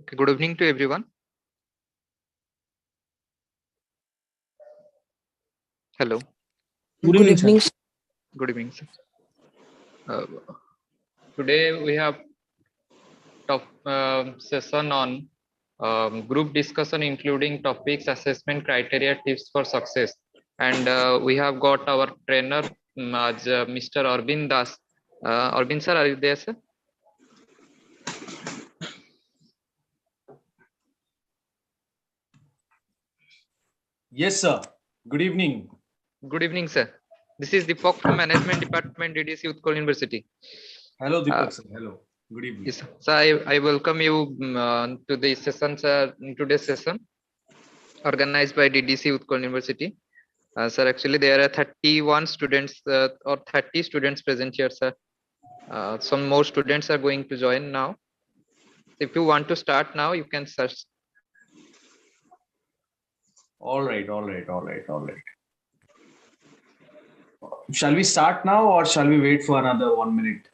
Okay, good evening to everyone. Hello. Good evening, sir. Good evening, sir. Today we have top session on group discussion, including topics, assessment criteria, tips for success. And we have got our trainer, as Mr. Arvind Das. Arvind sir, are you there, sir? Yes, sir. Good evening. Good evening, sir. This is Deepak from Management Department, Gds Are University. Hello, Deepak sir. Hello. Good evening. Yes, so I welcome you to the session, sir. Today's session organized by DDC University. Sir, actually there are 31 students or 30 students present here, sir. Some more students are going to join now. If you want to start now, you can search. All right. Shall we start now or shall we wait for another 1 minute?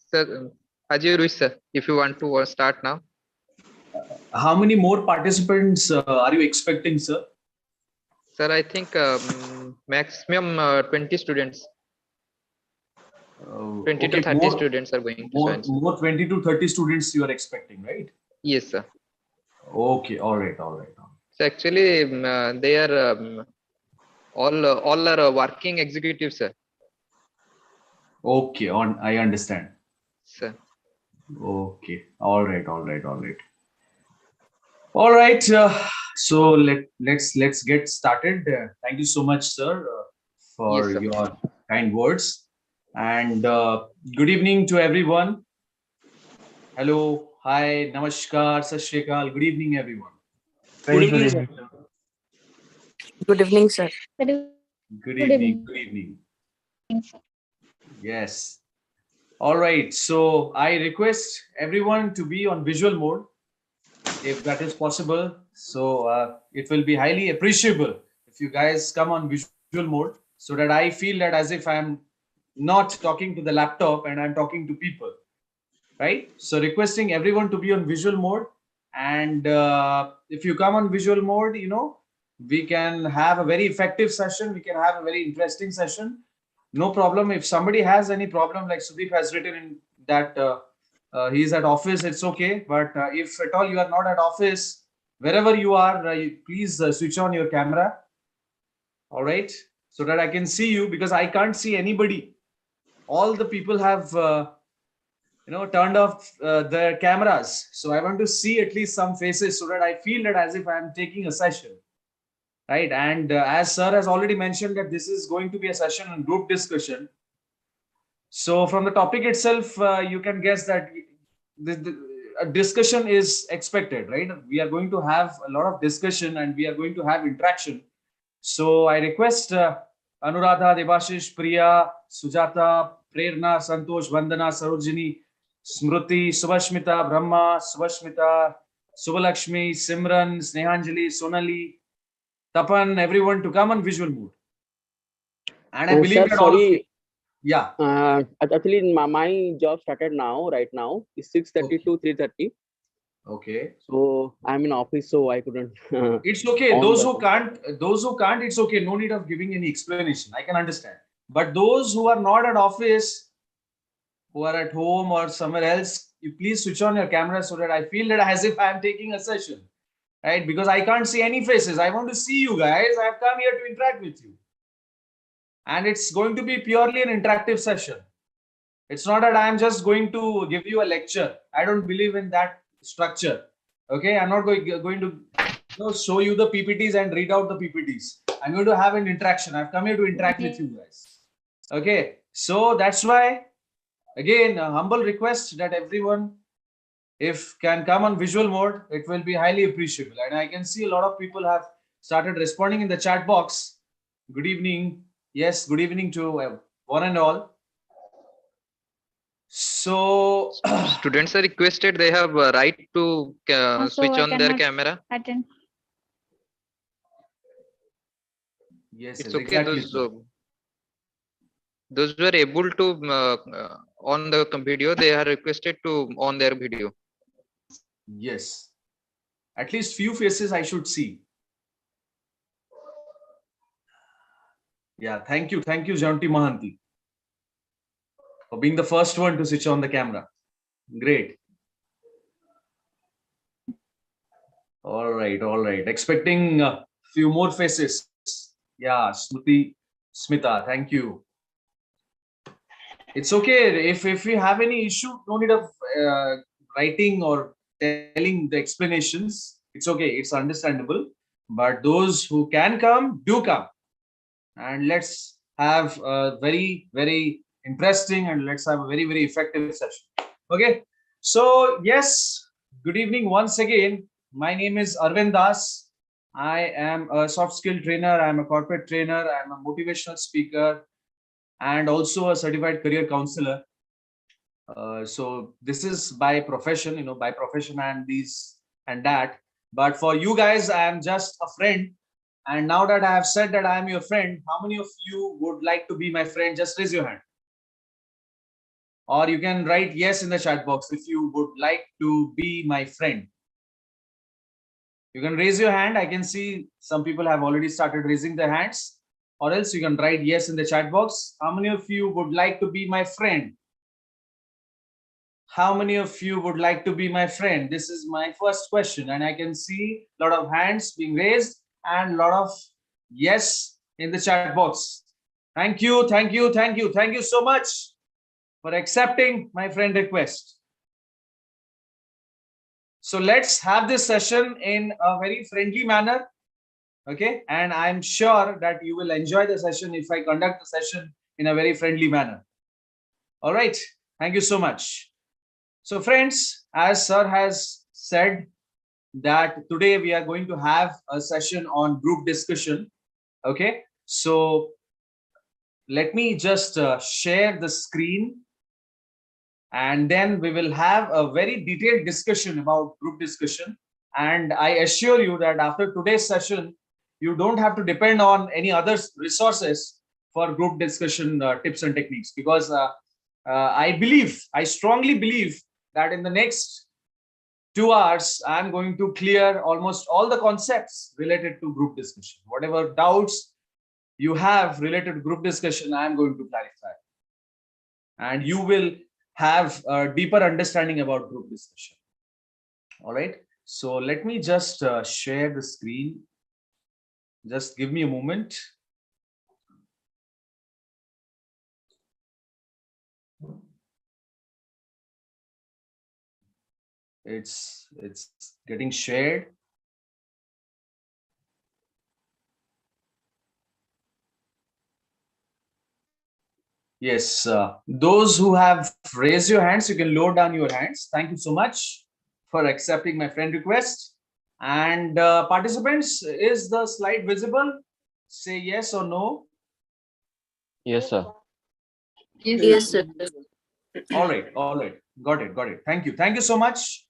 Sir, as you wish, sir. If you want to start now. How many more participants are you expecting, sir? Sir, I think maximum 20 students. 20 to 30 students are going to join. More 20 to 30 students you are expecting, right? Yes, sir. Okay. All right. So actually, they are all are working executives, sir. Okay. I understand. Sir. Okay. All right. All right. So let's get started. Thank you so much, sir, for Yes, sir. your kind words. And good evening to everyone. Hello, hi, namaskar, sat shri akal. Good evening, everyone. Good evening, sir. Good evening, sir. Good evening. Yes. All right. So I request everyone to be on visual mode, if that is possible. So it will be highly appreciable if you guys come on visual mode, so that I feel that as if I'm not talking to the laptop and I'm talking to people, right? So requesting everyone to be on visual mode. And if you come on visual mode, we can have a very effective session. We can have a very interesting session. No problem. If somebody has any problem, like Sudeep has written in that he's at office, it's okay. But if at all you are not at office, wherever you are, please switch on your camera. All right, so that I can see you, because I can't see anybody. All the people have turned off their cameras, so I want to see at least some faces, so that I feel that as if I am taking a session, right? And as sir has already mentioned that this is going to be a session on group discussion. So from the topic itself, you can guess that a discussion is expected, right? We are going to have a lot of discussion and we are going to have interaction. So I request Anuradha, Debashish, Priya, Sujata, Prerna, Santosh, Vandana, Sarojini, Smruti, Subhashmita, Brahma, Subhashmita, Subhalakshmi, Simran, Snehanjali, Sonali, Tapan, everyone to come on visual mode. And I believe sir, that sorry. Yeah. Actually, my job started now. Right now it's 6:30 to 3:30. Okay. So I'm in office, so I couldn't. It's okay. Those who can't, it's okay. No need of giving any explanation. I can understand. But those who are not at office, who are at home or somewhere else, you please switch on your camera, so that I feel that as if I am taking a session, right? Because I can't see any faces. I want to see you guys. I have come here to interact with you. And it's going to be purely an interactive session. It's not that I am just going to give you a lecture. I don't believe in that structure. Okay, I'm not going to show you the PPTs and read out the PPTs. I'm going to have an interaction. I've come here to interact with you guys. Okay, so that's why, again, a humble request that everyone, if can come on visual mode, it will be highly appreciable. And I can see a lot of people have started responding in the chat box. Good evening. Yes, good evening to one and all. So students are requested, they have a right to switch on their camera. Attend. Yes, It's yes, okay. exactly. Those those who are able to on the video, they are requested to on their video. Yes. At least few faces I should see. Yeah, thank you, Janti Mahanti, for being the first one to switch on the camera. Great. All right. Expecting a few more faces. Yeah, Smriti, Smita, thank you. It's okay if we have any issue, no need of writing or telling the explanations. It's okay, it's understandable. But those who can come, do come. And let's have a very, very interesting and let's have a very, very effective session. Okay. So, yes, good evening once again. My name is Arvind Das. I am a soft skill trainer. I'm a corporate trainer. I'm a motivational speaker and also a certified career counselor. So this is by profession, by profession and these and that. But for you guys, I am just a friend. And now that I have said that I am your friend, how many of you would like to be my friend? Just raise your hand. Or you can write yes in the chat box if you would like to be my friend. You can raise your hand. I can see some people have already started raising their hands. Or else you can write yes in the chat box. How many of you would like to be my friend? How many of you would like to be my friend? This is my first question. And I can see a lot of hands being raised and a lot of yes in the chat box. Thank you so much for accepting my friend request. So let's have this session in a very friendly manner. Okay, and I'm sure that you will enjoy the session if I conduct the session in a very friendly manner. All right, thank you so much. So friends, as sir has said that today we are going to have a session on group discussion. Okay, so let me just share the screen and then we will have a very detailed discussion about group discussion. And I assure you that after today's session, you don't have to depend on any other resources for group discussion tips and techniques, because I strongly believe that in the next 2 hours, I'm going to clear almost all the concepts related to group discussion. Whatever doubts you have related to group discussion, I'm going to clarify. And you will have a deeper understanding about group discussion. All right. So let me just share the screen. Just give me a moment. It's getting shared. Yes, those who have raised your hands, you can lower down your hands. Thank you so much for accepting my friend request. And participants, is the slide visible? Say yes or no. Yes, sir. Yes, sir. All right. Got it. Thank you so much.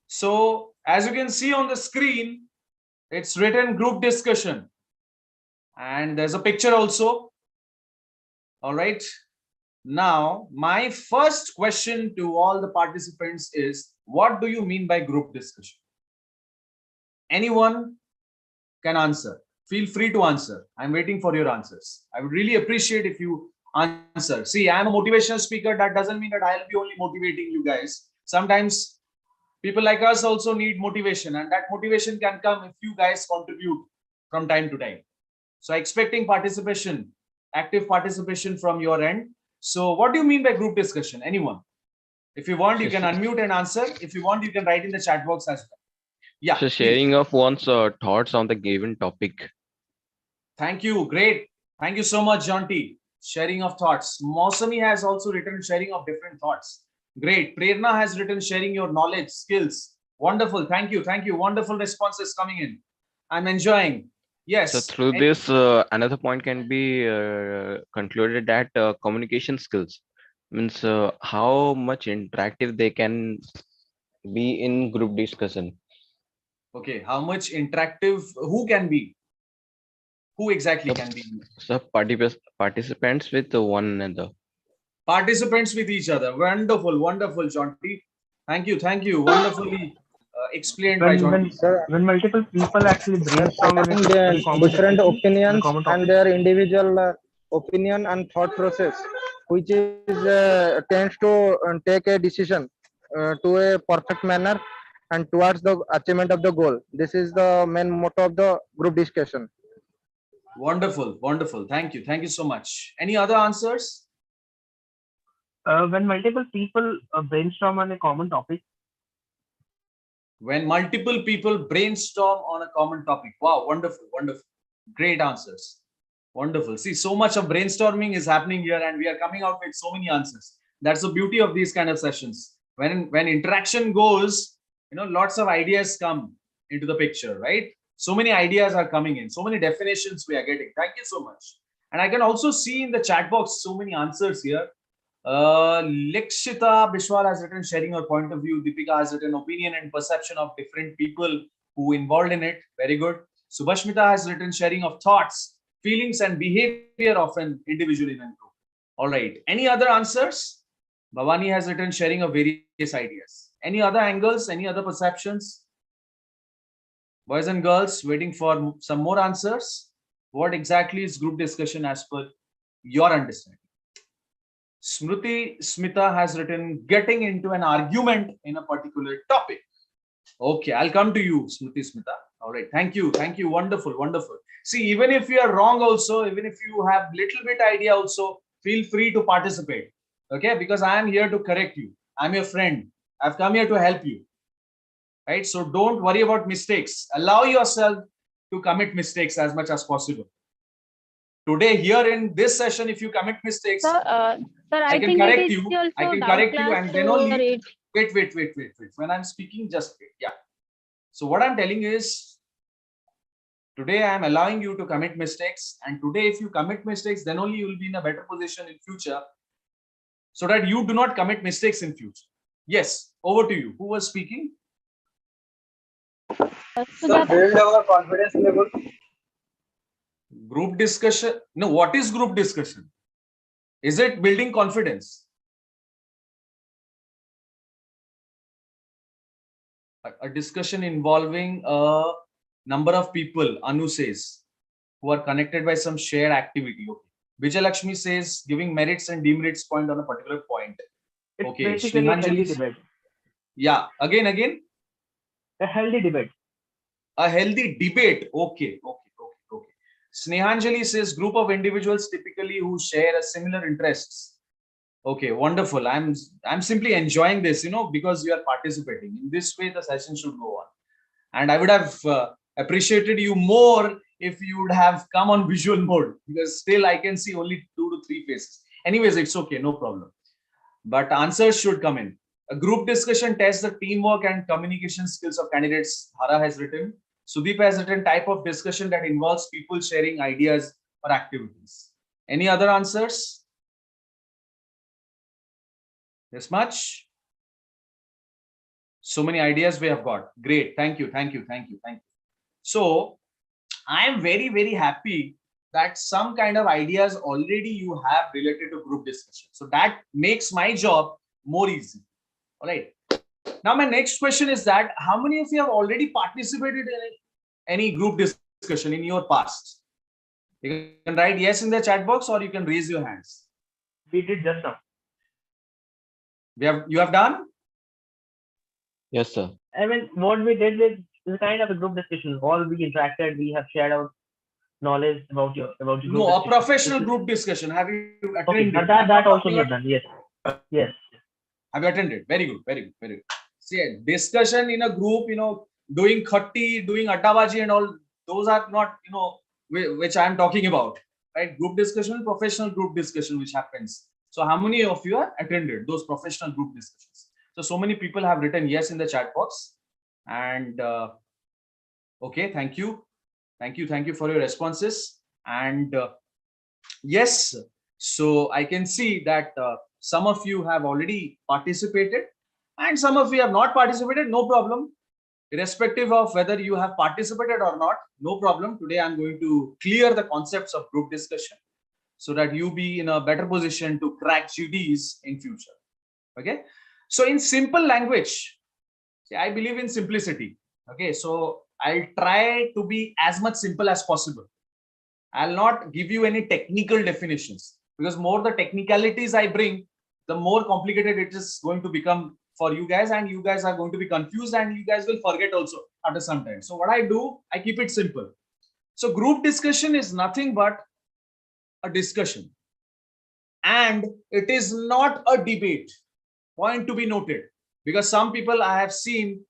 So as you can see on the screen, it's written group discussion. And there's a picture also. All right. Now, my first question to all the participants is, what do you mean by group discussion? Anyone can answer. Feel free to answer. I'm waiting for your answers. I would really appreciate if you answer. See, I'm a motivational speaker. That doesn't mean that I'll be only motivating you guys. Sometimes people like us also need motivation, and that motivation can come if you guys contribute from time to time. So expecting participation, active participation from your end. So what do you mean by group discussion? Anyone? If you want, you can unmute and answer. If you want, you can write in the chat box as well. Yeah. So sharing of one's thoughts on the given topic. Thank you. Great. Thank you so much, Janti. Sharing of thoughts. Mausami has also written sharing of different thoughts. Great. Prerna has written sharing your knowledge, skills. Wonderful. Thank you. Wonderful responses coming in. I'm enjoying. Yes. So through this, another point can be concluded that communication skills means how much interactive they can be in group discussion. Okay. How much interactive? Who can be? Who exactly can be? So participants with one another. Participants with each other. Wonderful, wonderful, Jonty. Thank you, thank you. Wonderfully explained by Jonty. When multiple people actually brainstorm on Having their a common different discussion, on a opinions common and topic. their individual opinion and thought process, which is tends to take a decision to a perfect manner and towards the achievement of the goal. This is the main motto of the group discussion. Wonderful, wonderful. Thank you. Thank you so much. Any other answers? When multiple people brainstorm on a common topic. When multiple people brainstorm on a common topic. Wow, wonderful, wonderful. Great answers. Wonderful. See, so much of brainstorming is happening here and we are coming out with so many answers. That's the beauty of these kind of sessions. When interaction goes, lots of ideas come into the picture, right? So many ideas are coming in, so many definitions we are getting. Thank you so much. And I can also see in the chat box so many answers here. Likshita Bishwal has written sharing her point of view. Deepika has written opinion and perception of different people who involved in it. Very good. Subhashmita has written sharing of thoughts, feelings and behavior of an individual in a group. All right. Any other answers? Bhavani has written sharing of various ideas. Any other angles? Any other perceptions? Boys and girls, waiting for some more answers. What exactly is group discussion as per your understanding? Smriti Smita has written getting into an argument in a particular topic. Okay, I'll come to you, Smriti Smita. All right, thank you. Thank you. Wonderful, wonderful. See, even if you are wrong also, even if you have little bit idea also, feel free to participate. Okay, because I am here to correct you. I'm your friend. I've come here to help you. Right? So don't worry about mistakes. Allow yourself to commit mistakes as much as possible. Today, here in this session, if you commit mistakes, Sir, I can think correct it is you. also I can doubt correct you, class and then to only read. wait. When I'm speaking, just wait. Yeah. So what I'm telling is, today I am allowing you to commit mistakes, and today, if you commit mistakes, then only you will be in a better position in future, so that you do not commit mistakes in future. Yes. Over to you. Who was speaking? Sujata? Build our confidence level. Group discussion. No, what is group discussion? Is it building confidence? A discussion involving a number of people, Anu says, who are connected by some shared activity. Okay. Vijayalakshmi says giving merits and demerits point on a particular point. It's Okay. basically a healthy Shrimanjali. debate. Yeah. Again. A healthy debate. A healthy debate. Okay. Snehanjali says group of individuals typically who share a similar interests. Okay, wonderful. I'm simply enjoying this, because you are participating. In this way, the session should go on. And I would have appreciated you more if you would have come on visual mode, because still I can see only 2 to 3 faces. Anyways, it's okay, no problem. But answers should come in. A group discussion tests the teamwork and communication skills of candidates. Hara has written. Sudeep has written type of discussion that involves people sharing ideas or activities. Any other answers? This much? So many ideas we have got. Great. Thank you. So I am very, very happy that some kind of ideas already you have related to group discussion. So that makes my job more easy. All right. Now my next question is that how many of you have already participated in any group discussion in your past? You can write yes in the chat box or you can raise your hands. We did just now. You have done? Yes, sir. I mean, what we did is kind of a group discussion. All we interacted, we have shared our knowledge about your group No, discussion. a professional group discussion. Have you Okay, attended? that also we have done. Yes. Have you attended? Very good. See, discussion in a group, doing khatti, doing attabaji and all, those are not, which I am talking about, right? Group discussion, professional group discussion, which happens. So how many of you are attended those professional group discussions? So many people have written yes in the chat box. And okay, thank you for your responses. And yes, so I can see that some of you have already participated and some of you have not participated. No problem. irrespective of whether you have participated or not, no problem. Today I'm going to clear the concepts of group discussion so that you be in a better position to crack GDs in future. Okay, so in simple language, I believe in simplicity. Okay, so I'll try to be as much simple as possible. I'll not give you any technical definitions, because more the technicalities I bring, the more complicated it is going to become for you guys, and you guys are going to be confused and you guys will forget also after some time. So what I do, I keep it simple. So group discussion is nothing but a discussion, and it is not a debate. Point to be noted, because some people I have seen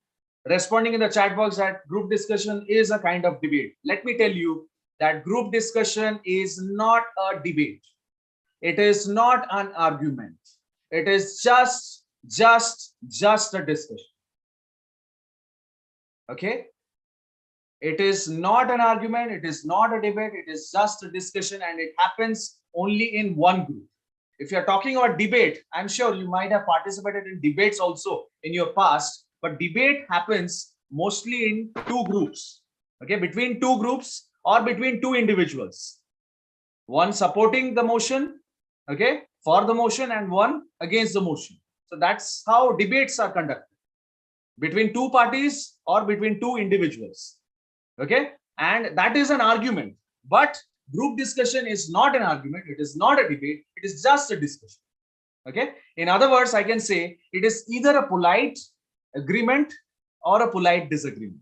responding in the chat box that group discussion is a kind of debate. Let me tell you that group discussion is not a debate. It is not an argument. It is just a discussion. Okay, it is not an argument, it is not a debate, it is just a discussion, and it happens only in one group. If you're talking about debate, I'm sure you might have participated in debates also in your past, but debate happens mostly in two groups. Okay, between two groups or between two individuals, one supporting the motion, okay, for the motion, and one against the motion. So that's how debates are conducted, between two parties or between two individuals. Okay, and that is an argument. But group discussion is not an argument, it is not a debate, it is just a discussion. Okay, in other words, I can say it is either a polite agreement or a polite disagreement.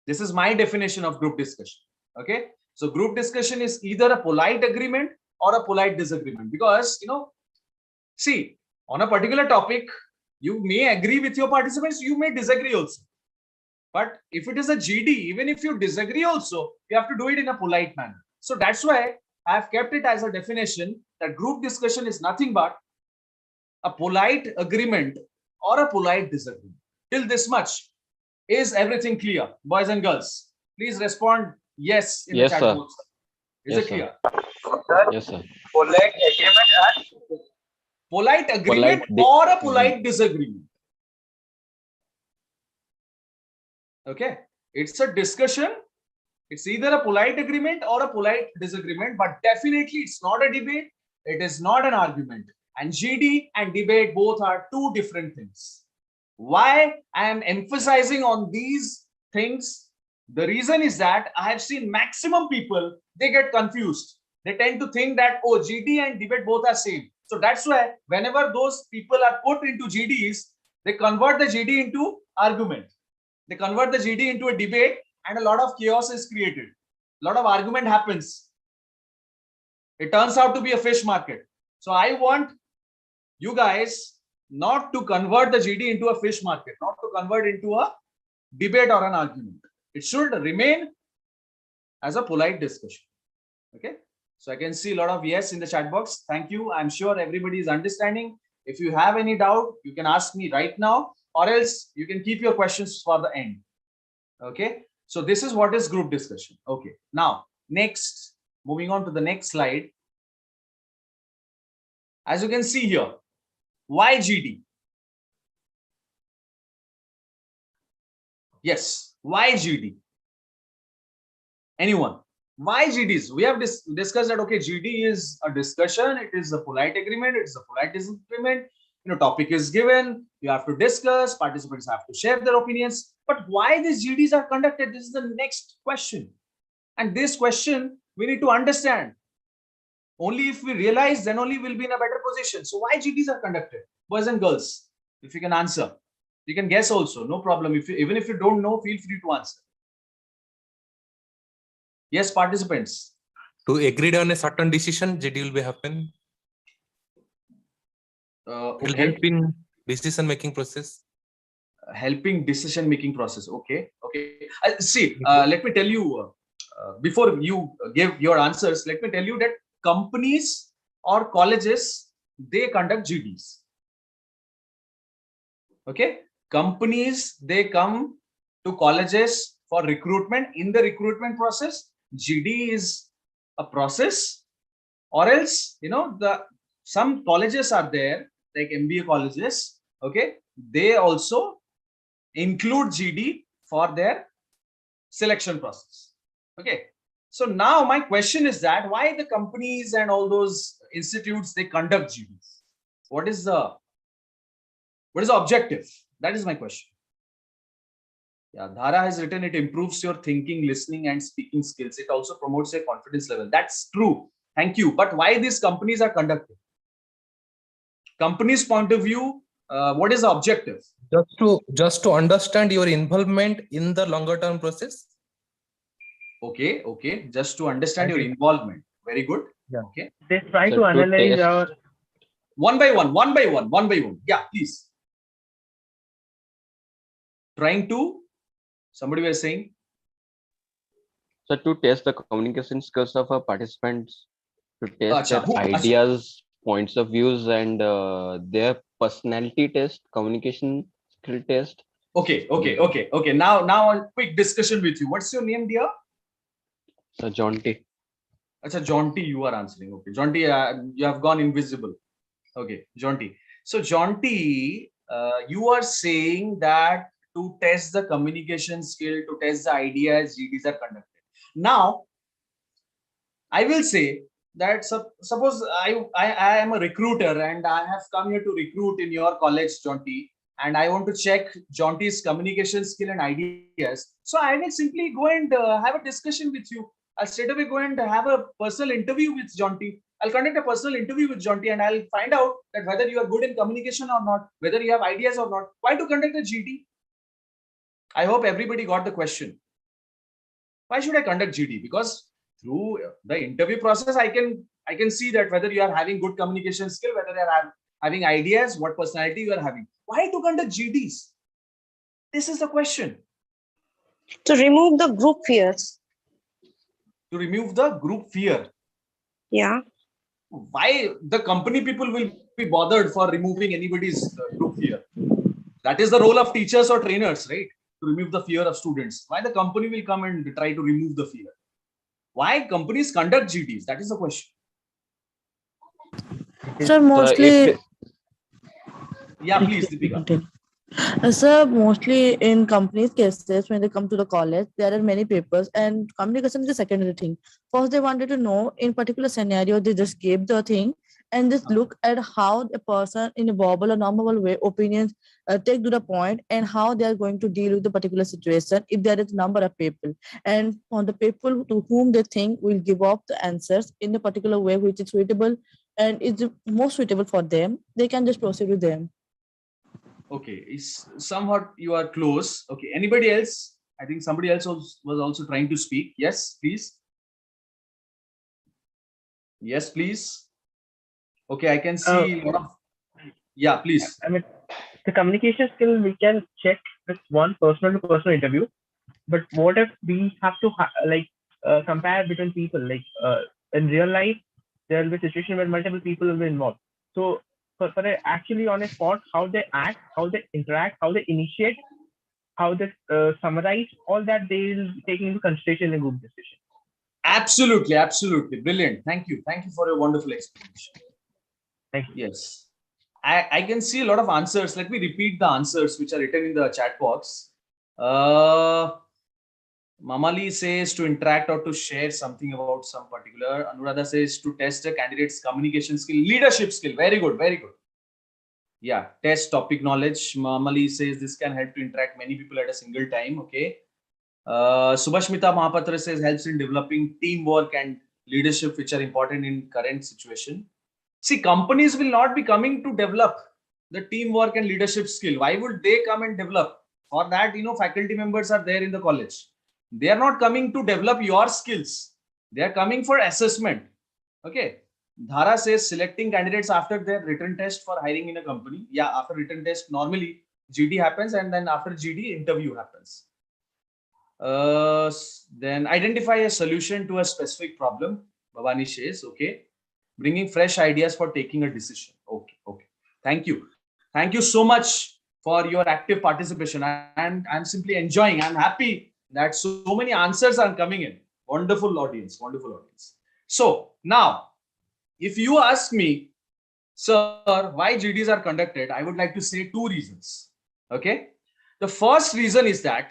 This is my definition of group discussion. Okay, so group discussion is either a polite agreement or a polite disagreement, because see, on a particular topic you may agree with your participants, you may disagree also. But if it is a GD, even if you disagree also, you have to do it in a polite manner. So that's why I have kept it as a definition that group discussion is nothing but a polite agreement or a polite disagreement. Till this much, is everything clear, boys and girls? Please respond yes in Yes, the chat sir. box. Is Yes, it clear? Yes, sir. Polite agreement or a polite disagreement. Okay, it's a discussion. It's either a polite agreement or a polite disagreement, but definitely it's not a debate. It is not an argument. And GD and debate both are two different things. Why I am emphasizing on these things? The reason is that I have seen maximum people, they get confused. They tend to think that, oh, GD and debate both are same. So that's why whenever those people are put into GDs, they convert the GD into argument. They convert the GD into a debate, and a lot of chaos is created. A lot of argument happens. It turns out to be a fish market. So I want you guys not to convert the GD into a fish market, not to convert into a debate or an argument. It should remain as a polite discussion. Okay, so I can see a lot of yes in the chat box. Thank you. I'm sure everybody is understanding. If you have any doubt, you can ask me right now, or else you can keep your questions for the end. Okay, so this is what is group discussion. Okay, now next, moving on to the next slide. As you can see here, why GD? Yes, why GD? Anyone? Why GDs? We have discussed that, okay, GD is a discussion, it is a polite agreement, it is a polite disagreement. Topic is given, you have to discuss, participants have to share their opinions. But why these GDs are conducted? This is the next question. And this question we need to understand. Only if we realize, then only we'll be in a better position. So why GDs are conducted? Boys and girls, if you can answer. You can guess also, no problem. Even if you don't know, feel free to answer. Yes, participants. To agree on a certain decision, GD will be happen. It will help in decision making process. Helping decision making process. Okay. See, let me tell you, before you give your answers, let me tell you that companies or colleges, they conduct GDs. Okay, companies, they come to colleges for recruitment. In the recruitment process, GD is a process, or else some colleges are there, like MBA colleges. Okay, they also include GD for their selection process. Okay. So now my question is that why the companies and all those institutes, they conduct GDs? What is the objective? That is my question. Yeah, Dhara has written, it improves your thinking, listening, and speaking skills. It also promotes your confidence level. That's true. Thank you. But why these companies are conducted? Company's point of view, what is the objective? Just to understand your involvement in the longer term process. Okay. Just to understand your involvement. Very good. Yeah. Okay. They try So to to analyze test- our One by one. Yeah, please. Trying to, somebody was saying. So to test the communication skills of our participants, to test Acha, their ideas, points of views, and their personality test, communication skill test. Okay. Now a quick discussion with you. What's your name, dear? So John T. Acha, John T, you are answering. Okay, John T, you have gone invisible. Okay, John T. So John T, you are saying that to test the communication skill, to test the ideas, GDs are conducted. Now, I will say that suppose I am a recruiter and I have come here to recruit in your college, John T, and I want to check John T's communication skill and ideas. So I will simply go and have a discussion with you. I'll straight away go and have a personal interview with John T. I'll conduct a personal interview with John T and I'll find out that whether you are good in communication or not, whether you have ideas or not. Why to conduct a GD? I hope everybody got the question. Why should I conduct GD? Because through the interview process, I can see that whether you are having good communication skill, whether you are having ideas, what personality you are having. Why to conduct GDs? This is the question. To remove the group fears. To remove the group fear. Yeah. Why the company people will be bothered for removing anybody's group fear? That is the role of teachers or trainers, right? To remove the fear of students. Why the company will come and try to remove the fear? Why companies conduct GDs? That is the question. Sir, mostly. Yeah, please, Deepika. Sir, mostly in companies' cases, when they come to the college, there are many papers, and communication is the secondary thing. First, they wanted to know in particular scenario, they just gave the thing and just look at how the person in a verbal or normal way opinions take to the point and how they are going to deal with the particular situation if there is number of people, and on the people to whom they think will give up the answers in a particular way which is suitable and is most suitable for them, they can just proceed with them. Okay, somewhat you are close. Okay, anybody else? I think somebody else was also trying to speak. Yes, please. Yes, please. Okay, I can see. Yeah, please. I mean, the communication skill we can check with one personal to personal interview, but what if we have to compare between people? Like in real life, there will be a situation where multiple people will be involved. So for actually on a spot, how they act, how they interact, how they initiate, how they summarize, all that they will take into consideration in a group discussion. Absolutely, brilliant. Thank you for your wonderful explanation. Thank you. Yes, I can see a lot of answers. Let me repeat the answers which are written in the chat box. Mamali says to interact or to share something about some particular. Anuradha says to test a candidate's communication skill, leadership skill. Very good. Yeah, test topic knowledge. Mamali says this can help to interact many people at a single time. Okay. Subhashmita Mahapatra says helps in developing teamwork and leadership, which are important in current situation. See, companies will not be coming to develop the teamwork and leadership skill. Why would they come and develop? For that, faculty members are there in the college. They are not coming to develop your skills. They are coming for assessment. Okay. Dhara says selecting candidates after their written test for hiring in a company. Yeah, after written test, normally GD happens, and then after GD, interview happens. Then identify a solution to a specific problem. Bhavani says, okay. Bringing fresh ideas for taking a decision. Okay. Thank you so much for your active participation, and I'm simply enjoying. I'm happy that so many answers are coming in. Wonderful audience. So now, if you ask me, sir, why GDs are conducted, I would like to say two reasons. Okay. The first reason is that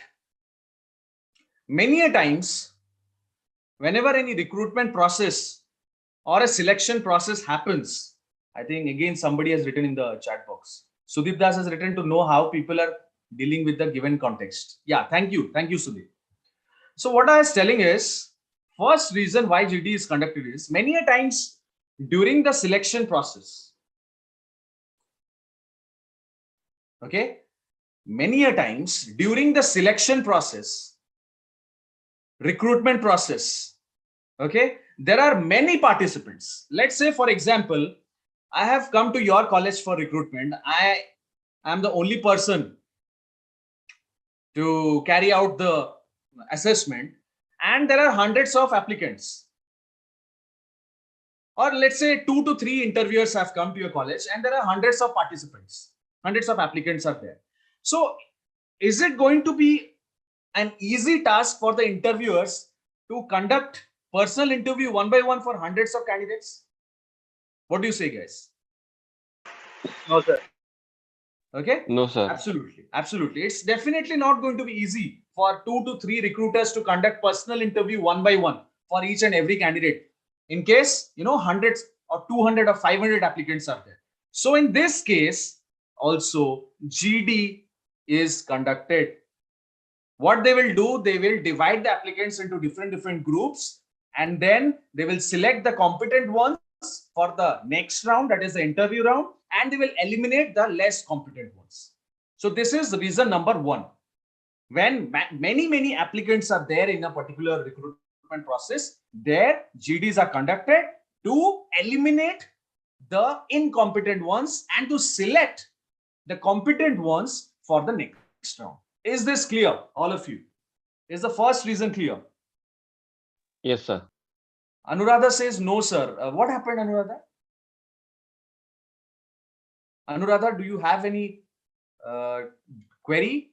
many a times, whenever any recruitment process or a selection process happens, I think again somebody has written in the chat box. Sudip Das has written to know how people are dealing with the given context. Yeah, thank you, Sudip. So what I was telling is, first reason why GD is conducted is many a times during the selection process. Okay, many a times during the selection process, recruitment process, okay, there are many participants. Let's say, for example, I have come to your college for recruitment. I am the only person to carry out the assessment, and there are hundreds of applicants. Or let's say 2 to 3 interviewers have come to your college and there are hundreds of participants, hundreds of applicants are there. So is it going to be an easy task for the interviewers to conduct personal interview one by one for hundreds of candidates? What do you say, guys? No, sir. Okay. No, sir. Absolutely. It's definitely not going to be easy for 2 to 3 recruiters to conduct personal interview one by one for each and every candidate. In case, hundreds or 200 or 500 applicants are there. So in this case, also GD is conducted. What they will do, they will divide the applicants into different groups, and then they will select the competent ones for the next round, that is the interview round, and they will eliminate the less competent ones. So this is reason number 1. When many applicants are there in a particular recruitment process, their GDs are conducted to eliminate the incompetent ones and to select the competent ones for the next round. Is this clear, all of you? Is the first reason clear? Yes, sir. Anuradha says no, sir. What happened, Anuradha? Anuradha, do you have any query?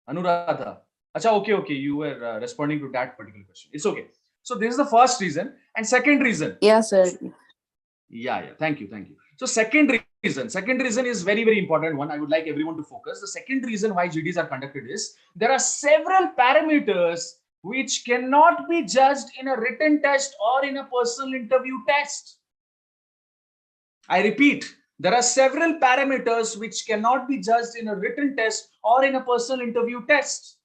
Anuradha. Acha, okay. You were responding to that particular question. It's okay. So this is the first reason. And second reason. Yeah, sir. Yeah. Thank you. So second reason is very important one. I would like everyone to focus. The second reason why GDs are conducted is there are several parameters which cannot be judged in a written test or in a personal interview test. I repeat, there are several parameters which cannot be judged in a written test or in a personal interview test.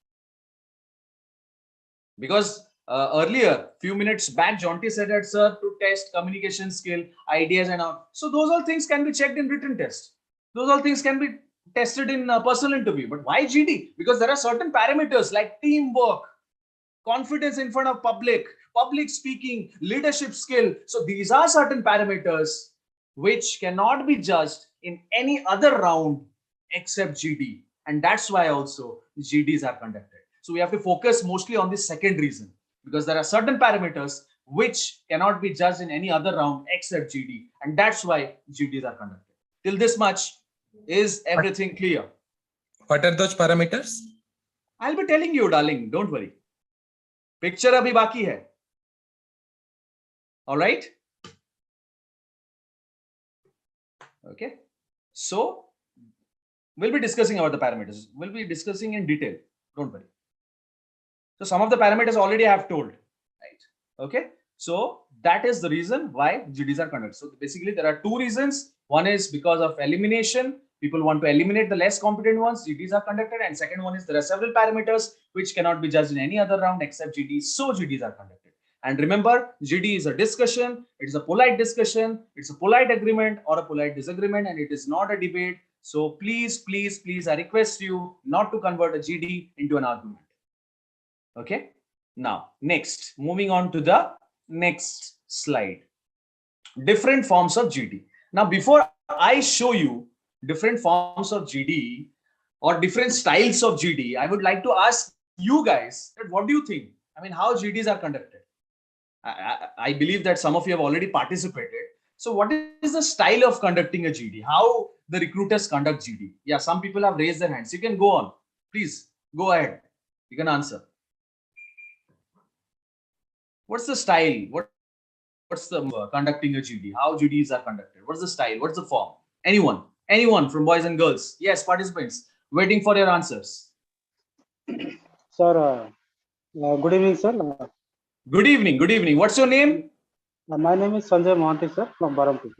Because earlier, few minutes back, Jonty said that, sir, to test communication skill, ideas and all. So those all things can be checked in written test. Those all things can be tested in a personal interview. But why GD? Because there are certain parameters like teamwork, confidence in front of public speaking, leadership skill. So these are certain parameters which cannot be judged in any other round except GD. And that's why also GDs are conducted. So we have to focus mostly on this second reason, because there are certain parameters which cannot be judged in any other round except GD. And that's why GDs are conducted. Till this much, is everything clear? What are those parameters? I'll be telling you, darling. Don't worry. Picture abhi baki hai. All right. Okay. So we'll be discussing about the parameters. We'll be discussing in detail. Don't worry. So some of the parameters already I have told, right? Okay. So that is the reason why GDs are conducted. So basically there are two reasons. One is because of elimination. People want to eliminate the less competent ones. GDs are conducted. And second one is there are several parameters which cannot be judged in any other round except GDs. So GDs are conducted. And remember, GD is a discussion. It's a polite discussion. It's a polite agreement or a polite disagreement, and it is not a debate. So please, I request you not to convert a GD into an argument. Okay. Now, next, moving on to the next slide. Different forms of GD. Now, before I show you different forms of GD or different styles of GD, I would like to ask you guys, what do you think? I mean, how GDs are conducted? I believe that some of you have already participated. So what is the style of conducting a GD? How the recruiters conduct GD? Yeah, some people have raised their hands. You can go on. Please go ahead. You can answer. What's the style? What's the conducting a GD? How GDs are conducted? What's the style? What's the form? Anyone? Anyone from boys and girls? Yes, participants, waiting for your answers. Sir, good evening, sir. Good evening. Good evening. What's your name? My name is Sanjay Mohanty, sir, from Barampur.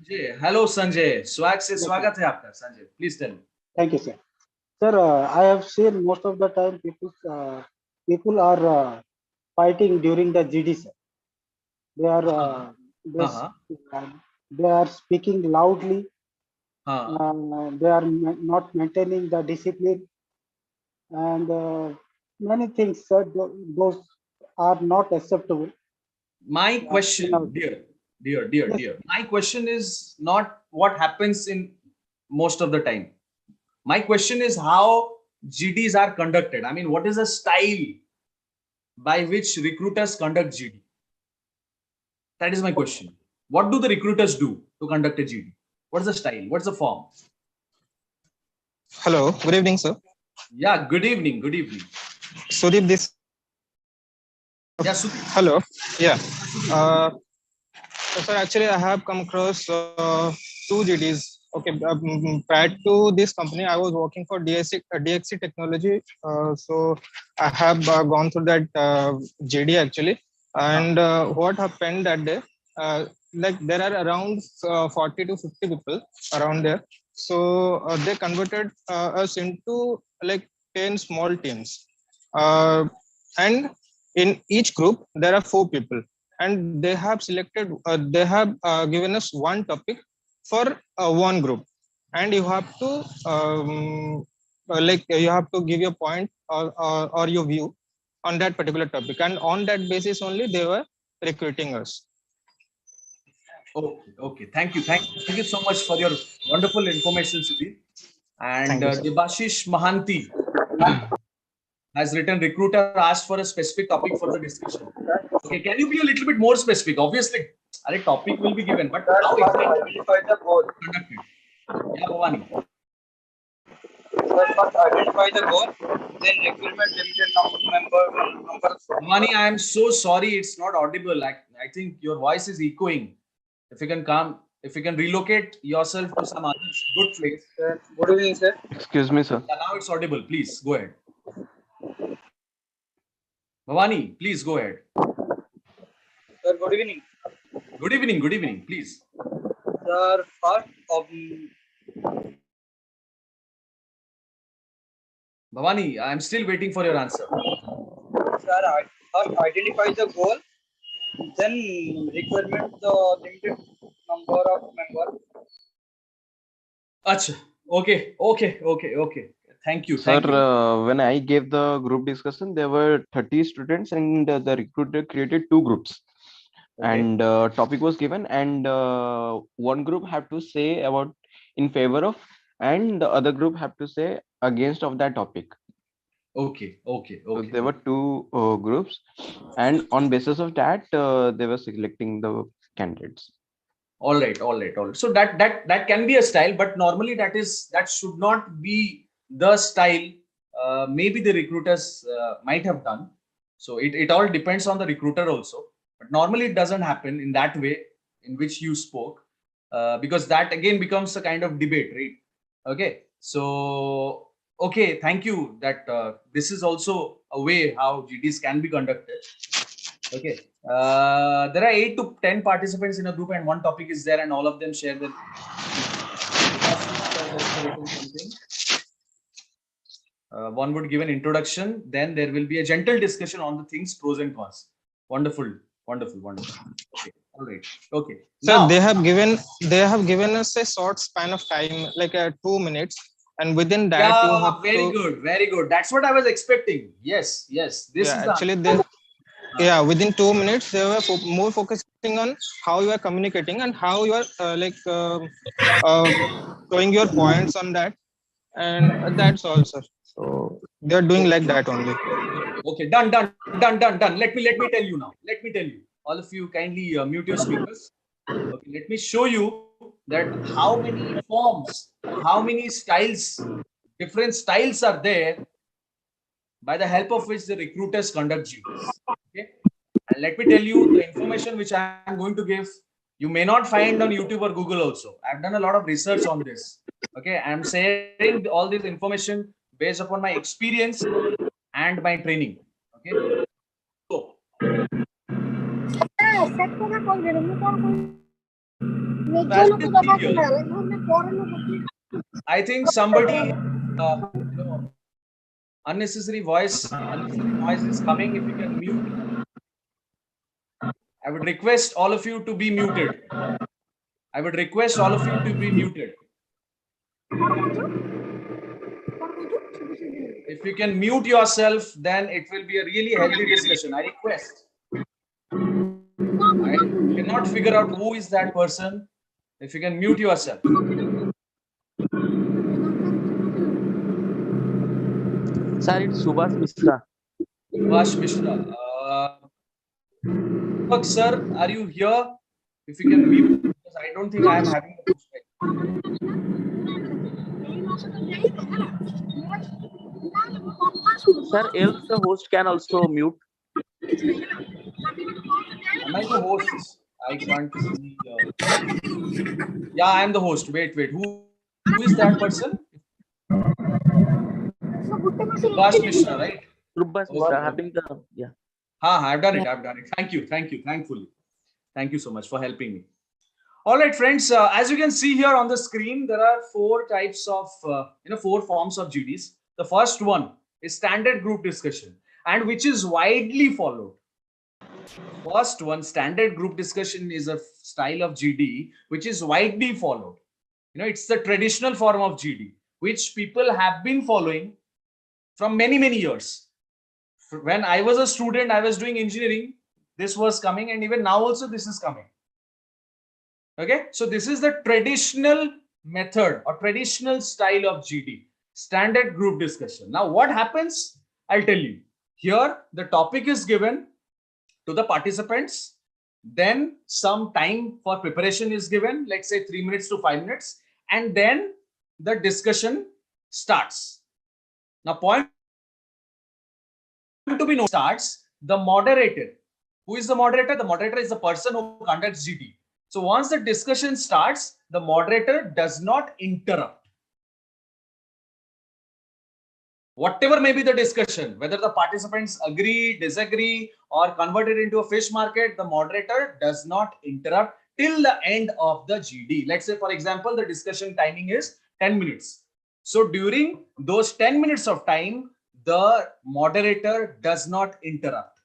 Hello, Sanjay. Swag se swagat hai aapka, Sanjay. Please tell me. Thank you, sir. Sir, I have seen most of the time people are fighting during the GD, sir. They are they are speaking loudly. They are not maintaining the discipline, and many things, sir. Those are not acceptable. My question, dear, my question is not what happens in most of the time. My question is how GDs are conducted. I mean, what is the style by which recruiters conduct GD? That is my question. What do the recruiters do to conduct a GD? What's the style? What's the form? Hello, good evening, sir. Yeah, good evening. Good evening. Sudip, this. Yeah, Sudip. Hello. Yeah. So, sir, actually, I have come across two GDs. Okay, prior to this company, I was working for DXC Technology. So I have gone through that GD actually. And what happened that day? Like there are around 40 to 50 people around there. So they converted us into like 10 small teams. And in each group, there are 4 people. And they have selected, they have given us one topic for one group, and you have to like you have to give your point or your view on that particular topic, and on that basis only they were recruiting us. Okay. Thank you so much for your wonderful information, Sudhir. And Debashish Mahanti has written, recruiter asked for a specific topic for the discussion. Okay, can you be a little bit more specific? Obviously, a topic will be given, but how exactly the goal conducted? Yeah, Bhavani. First identify the goal, then recruitment limited number. Bhavani, I am so sorry, it's not audible. I think your voice is echoing. If you can relocate yourself to some other good place. Good evening, sir. Excuse me, sir. Now it's audible. Please go ahead. Bhavani, please go ahead. Sir, good evening. Good evening. Good evening. Please. Sir, first of Bhavani, I am still waiting for your answer. Sir, first identify the goal, then requirement the limited number of members. Achha. Okay. Thank you. Sir, when I gave the group discussion, there were 30 students, and the recruiter created 2 groups. Okay. And topic was given, and one group have to say about in favor of, and the other group have to say against of that topic. Okay. So there were 2 groups, and on basis of that, they were selecting the candidates. All right. So that can be a style, but normally that should not be the style. Maybe the recruiters might have done. So it all depends on the recruiter also. But normally it doesn't happen in that way in which you spoke, because that again becomes a kind of debate, right? Okay. So okay, thank you. That this is also a way how GDs can be conducted. Okay. There are 8 to 10 participants in a group, and one topic is there, and all of them share their. One would give an introduction, then there will be a gentle discussion on the things, pros and cons. Wonderful. Okay. All right. Okay. So now, they have given us a short span of time, like 2 minutes, and within that you have very good. That's what I was expecting. Yes. This is actually within 2 minutes they were more focusing on how you are communicating and how you are showing your points on that, and that's all, sir. So they are doing like that only. Okay, done. Let me tell you now. All of you kindly mute your speakers. Okay, let me show you that how many forms, how many styles, different styles are there by the help of which the recruiters conduct GDs. Okay, and let me tell you the information which I am going to give. You may not find on YouTube or Google also. I've done a lot of research on this. Okay, I'm sharing all this information based upon my experience and my training. Okay. So, as you can see here, I think somebody, you know, unnecessary noise is coming. If you can mute, I would request all of you to be muted. I would request all of you to be muted. If you can mute yourself, then it will be a really healthy discussion. I request. I cannot figure out who is that person. If you can mute yourself. Sir, it's Subhash Mishra. Subhash Mishra. Sir, are you here? If you can mute, because I don't think I am having the pushback. Sir, else the host can also mute. Am I the host? I can't see. Yeah, I am the host. Wait. Who is that person? Subhash Mishra, right? Subhash Mishra having the I've done it. Thank you. Thankfully. Thank you so much for helping me. All right, friends. As you can see here on the screen, there are four types of, four forms of GDs. The first one is standard group discussion, and which is widely followed. First one, standard group discussion, is a style of GD which is widely followed. It's the traditional form of GD which people have been following from many years. When I was a student, I was doing engineering, this was coming, and even now also this is coming. Okay, so this is the traditional method or traditional style of GD, standard group discussion. Now what happens, I'll tell you. Here the topic is given to the participants, then some time for preparation is given, let's say 3 minutes to 5 minutes, and then the discussion starts. Now point to be noted, starts the moderator. Who is the moderator? The moderator is the person who conducts GD. So once the discussion starts, the moderator does not interrupt. Whatever may be the discussion, whether the participants agree, disagree, or convert it into a fish market, the moderator does not interrupt till the end of the GD. Let's say, for example, the discussion timing is 10 minutes. So during those 10 minutes of time, the moderator does not interrupt.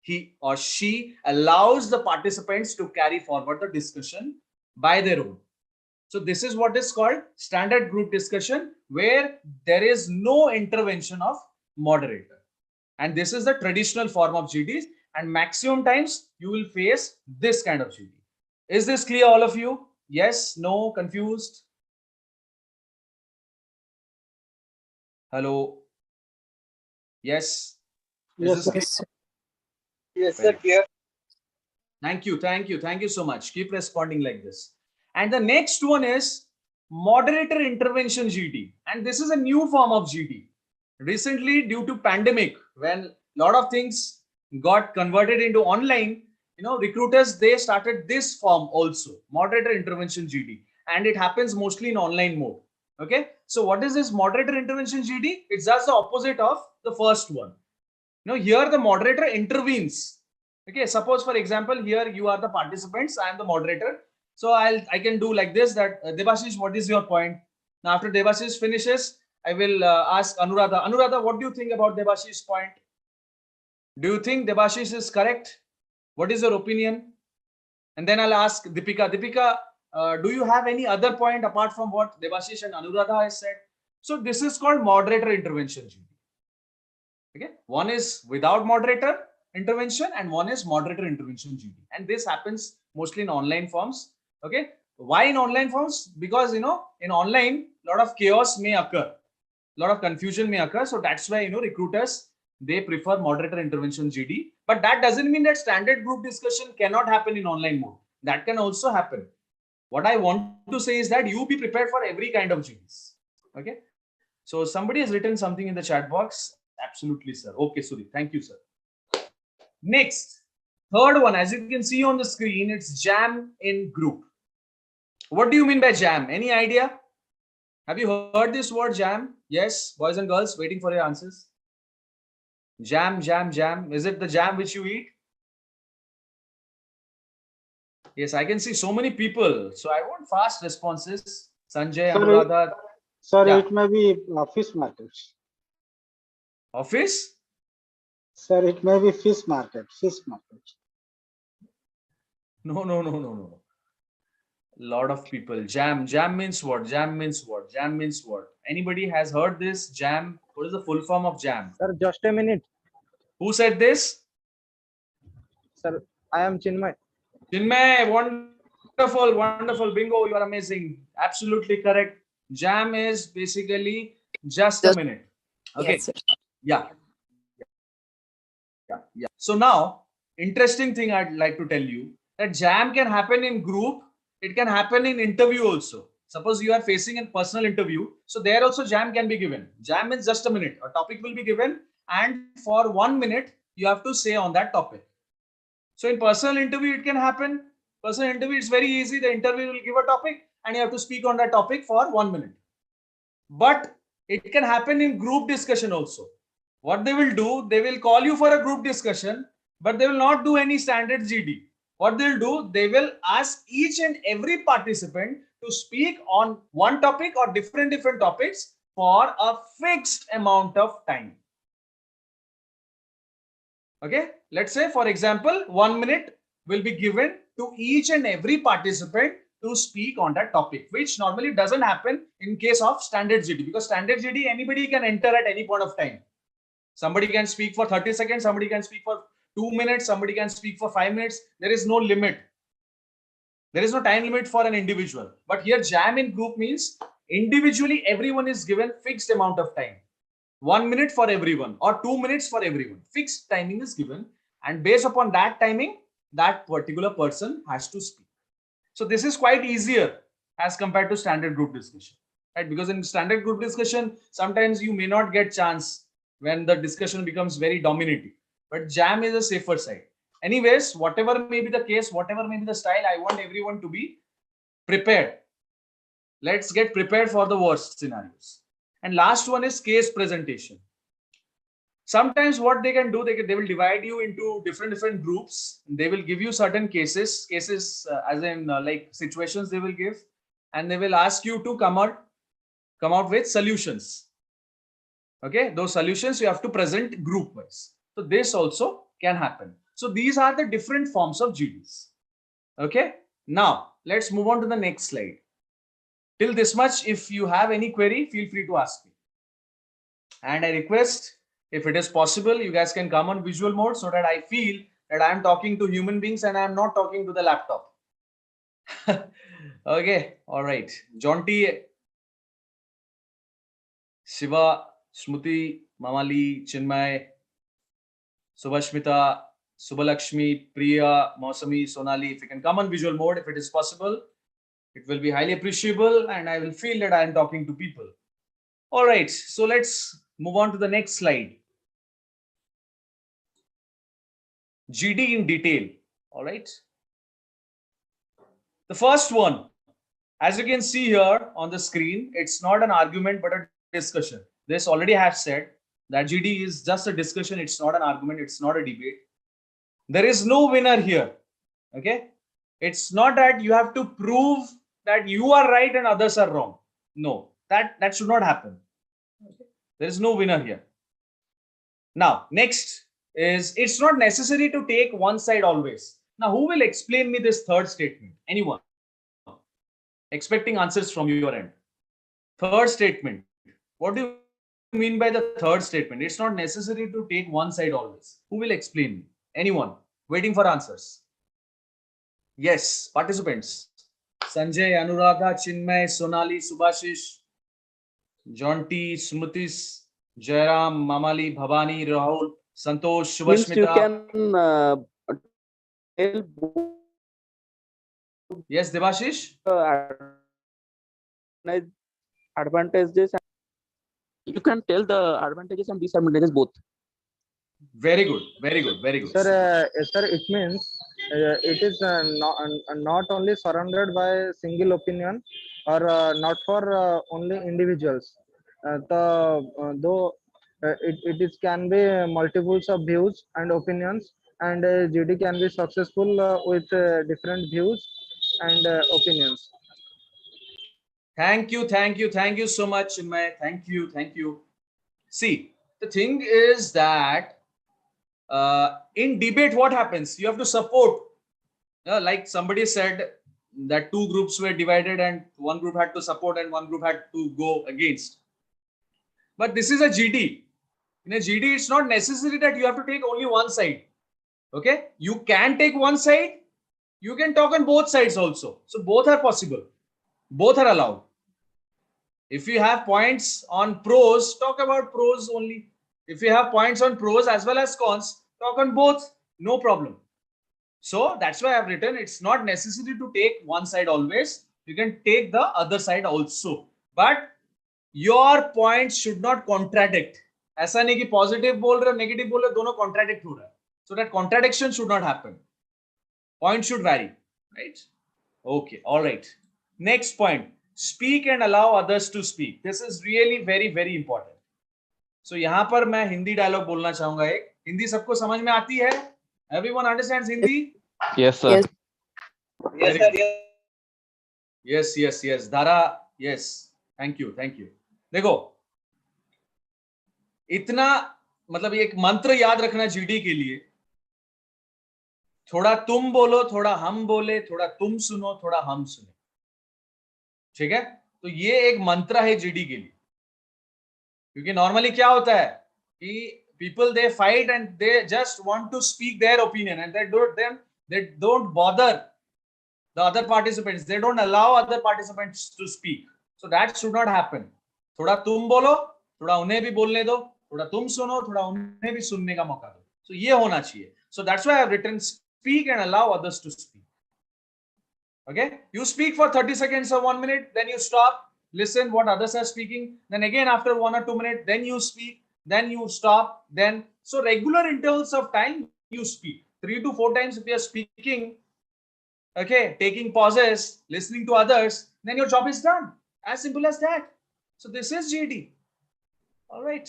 He or she allows the participants to carry forward the discussion by their own. So this is what is called standard group discussion, where there is no intervention of moderator. And this is the traditional form of GDs, and maximum times you will face this kind of GD. Is this clear, all of you? Yes, no, confused? Hello? Yes? Yes, sir. Yes, sir. Clear. Thank you so much. Keep responding like this. And the next one is moderator intervention GD, and this is a new form of GD. Recently, due to pandemic, when a lot of things got converted into online, recruiters, they started this form also, moderator intervention GD, and it happens mostly in online mode. Okay, so what is this moderator intervention GD? It's just the opposite of the first one. Here the moderator intervenes. Okay, suppose for example, here you are the participants, I am the moderator. So I can do like this, that Debashish, what is your point? Now after Debashish finishes, I will ask Anuradha. Anuradha, what do you think about Debashish's point? Do you think Debashish is correct? What is your opinion? And then I'll ask Deepika. Deepika, do you have any other point apart from what Debashish and Anuradha has said? So this is called moderator intervention. Okay, one is without moderator intervention and one is moderator intervention GD, and this happens mostly in online forms. Okay, why in online forms? Because in online a lot of chaos may occur, a lot of confusion may occur, so that's why recruiters, they prefer moderator intervention GD. But that doesn't mean that standard group discussion cannot happen in online mode. That can also happen. What I want to say is that you be prepared for every kind of GDs. Okay, so somebody has written something in the chat box. Absolutely, sir. Okay, Suri. Thank you, sir. Next, third one, as you can see on the screen, it's jam in group. What do you mean by jam? Any idea? Have you heard this word jam? Yes, boys and girls, waiting for your answers. Jam, jam, jam. Is it the jam which you eat? Yes, I can see so many people. So I want fast responses. Sanjay, Anuradha. Sir, Yeah. it may be fish markets. Office? Sir, it may be fish market. Fish market. No. Lot of people. Jam. Jam means what? Jam means what? Jam means what? Anybody has heard this? Jam. What is the full form of jam? Sir, just a minute. Who said this? Sir, I am Chinmay. Chinmay, wonderful, wonderful. Bingo, you are amazing. Absolutely correct. Jam is basically just a minute. Okay. Yes, sir. Yeah. So now, interesting thing I'd like to tell you that jam can happen in group. It can happen in interview also. Suppose you are facing a personal interview. So there also jam can be given. Jam is just a minute. A topic will be given and for 1 minute, you have to say on that topic. So in personal interview, it can happen. Personal interview, it's very easy. The interview will give a topic and you have to speak on that topic for 1 minute. But it can happen in group discussion also. What they will do, they will call you for a group discussion, but they will not do any standard GD. What they'll do, they will ask each and every participant to speak on one topic or different topics for a fixed amount of time. Okay, let's say, for example, 1 minute will be given to each and every participant to speak on that topic, which normally doesn't happen in case of standard GD, because standard GD, anybody can enter at any point of time. Somebody can speak for 30 seconds, somebody can speak for 2 minutes, somebody can speak for 5 minutes. There is no limit. There is no time limit for an individual. But here, jam in group means individually everyone is given fixed amount of time. 1 minute for everyone or 2 minutes for everyone. Fixed timing is given, and based upon that timing, that particular person has to speak. So this is quite easier as compared to standard group discussion, right? Because in standard group discussion, sometimes you may not get chance when the discussion becomes very dominating. But jam is a safer side. Anyways, whatever may be the case, whatever may be the style, I want everyone to be prepared. Let's get prepared for the worst scenarios. And last one is case presentation. Sometimes what they can do, they will divide you into different groups. They will give you certain cases as in like situations they will give, and they will ask you to come out with solutions. Okay, those solutions you have to present group wise. So this also can happen. So these are the different forms of GDs. Okay, now let's move on to the next slide. Till this much, if you have any query, feel free to ask me. And I request, if it is possible, you guys can come on visual mode so that I feel that I am talking to human beings and I am not talking to the laptop. Okay, all right. Jonty, Shiva, Shmuti, Mamali, Chinmay, Subhashmita, Subhalakshmi, Priya, Mausami, Sonali, if you can come on visual mode, if it is possible, it will be highly appreciable and I will feel that I am talking to people. All right, so let's move on to the next slide. GD in detail. All right. The first one, as you can see here on the screen, it's not an argument but a discussion. This already have said that GD is just a discussion. It's not an argument. It's not a debate. There is no winner here. Okay. It's not that you have to prove that you are right and others are wrong. No, that should not happen. Okay. There is no winner here. Now, next is, it's not necessary to take one side always. Now, who will explain me this third statement? Anyone? Expecting answers from your end. Third statement. What do you mean by the third statement? It's not necessary to take one side always. Who will explain me? Anyone? Waiting for answers. Yes, participants. Sanjay, Anuradha, Chinmay, Sonali, Subhashish, Jonty, Smutis, Jairam, Mamali, Bhavani, Rahul, Santosh, Shubhashmita. You can tell Yes, Devashish. Advantages. You can tell the advantages and disadvantages both. Very good, very good, very good. Sir, it means it is not only surrounded by single opinion, or not for only individuals. Though it is can be multiples of views and opinions, and GD can be successful with different views and opinions. Thank you, thank you, thank you so much, Chinmay. Thank you, thank you. See, the thing is that in debate, what happens? You have to support. Like somebody said that two groups were divided and one group had to support and one group had to go against. But this is a GD. In a GD, it's not necessary that you have to take only one side. Okay, you can take one side. You can talk on both sides also. So both are possible. Both are allowed. If you have points on pros, talk about pros only. If you have points on pros as well as cons, talk on both. No problem. So that's why I've written it's not necessary to take one side always. You can take the other side also. But your points should not contradict. ऐसा नहीं कि positive बोल रहे negative बोल रहे दोनों contradict हो रहा है. So that contradiction should not happen. Points should vary, right? Okay, all right. Next point. Speak and allow others to speak. This is really very, very important. So यहाँ पर मैं हिंदी डायलॉग बोलना चाहूंगा एक. हिंदी सबको समझ में आती है? Everyone understands Hindi? Yes, sir. Yes. Yes, sir. Yes. Yes. Dhara, yes. Thank you. देखो, इतना मतलब एक मंत्र याद रखना जीडी के लिए. थोड़ा तुम बोलो, थोड़ा हम बोले, थोड़ा तुम सुनो, थोड़ा हम सुने. ठीक है? तो ये एक मंत्र है जीडी के लिए. क्योंकि नॉर्मली क्या होता है कि people they fight and they just want to speak their opinion and they don't bother the other participants. They don't allow other participants to speak. So that should not happen. थोड़ा तुम बोलो, थोड़ा उन्हें भी बोलने दो, थोड़ा तुम सुनो, थोड़ा उन्हें भी सुनने का मौका दो. So ये होना चाहिए. So that's why I've written speak and allow others to speak. Okay, you speak for 30 seconds or 1 minute, then you stop, listen what others are speaking, then again after 1 or 2 minutes, then you speak, then you stop, then so regular intervals of time you speak 3 to 4 times. If you are speaking, okay, taking pauses, listening to others, then your job is done. As simple as that. So this is GD. All right.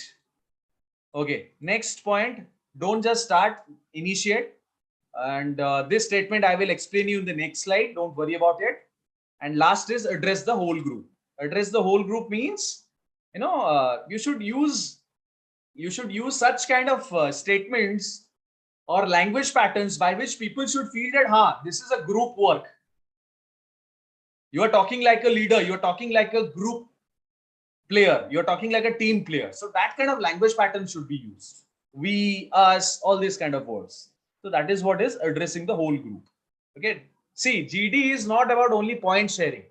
Okay, next point. Don't just start, initiate. And this statement I will explain you in the next slide. Don't worry about it. And last is address the whole group. Address the whole group means, you should use such kind of statements or language patterns by which people should feel that this is a group work. You are talking like a leader. You are talking like a group player. You are talking like a team player. So that kind of language pattern should be used. We, us, all these kind of words. So that is what is addressing the whole group. Okay. See, GD is not about only point sharing.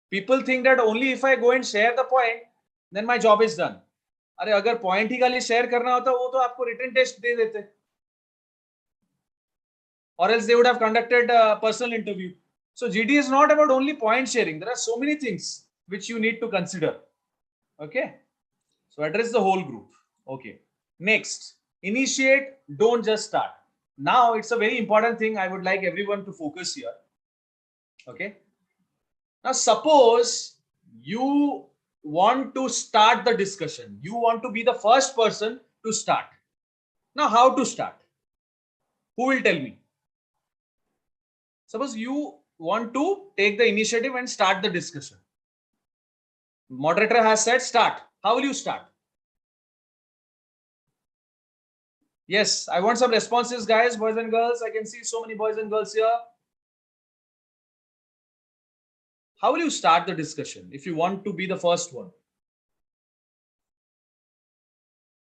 People think that only if I go and share the point, then my job is done. अरे अगर point ही खाली share करना होता वो तो आपको written test दे देते. Or else they would have conducted a personal interview. So GD is not about only point sharing. There are so many things which you need to consider. Okay. So address the whole group. Okay. Next, initiate, don't just start. Now it's a very important thing I would like everyone to focus here. Okay. Now suppose you want to start the discussion. You want to be the first person to start. Now how to start? Who will tell me? Suppose you want to take the initiative and start the discussion. Moderator has said start. How will you start? Yes, I want some responses, guys, boys and girls. I can see so many boys and girls here. How will you start the discussion if you want to be the first one?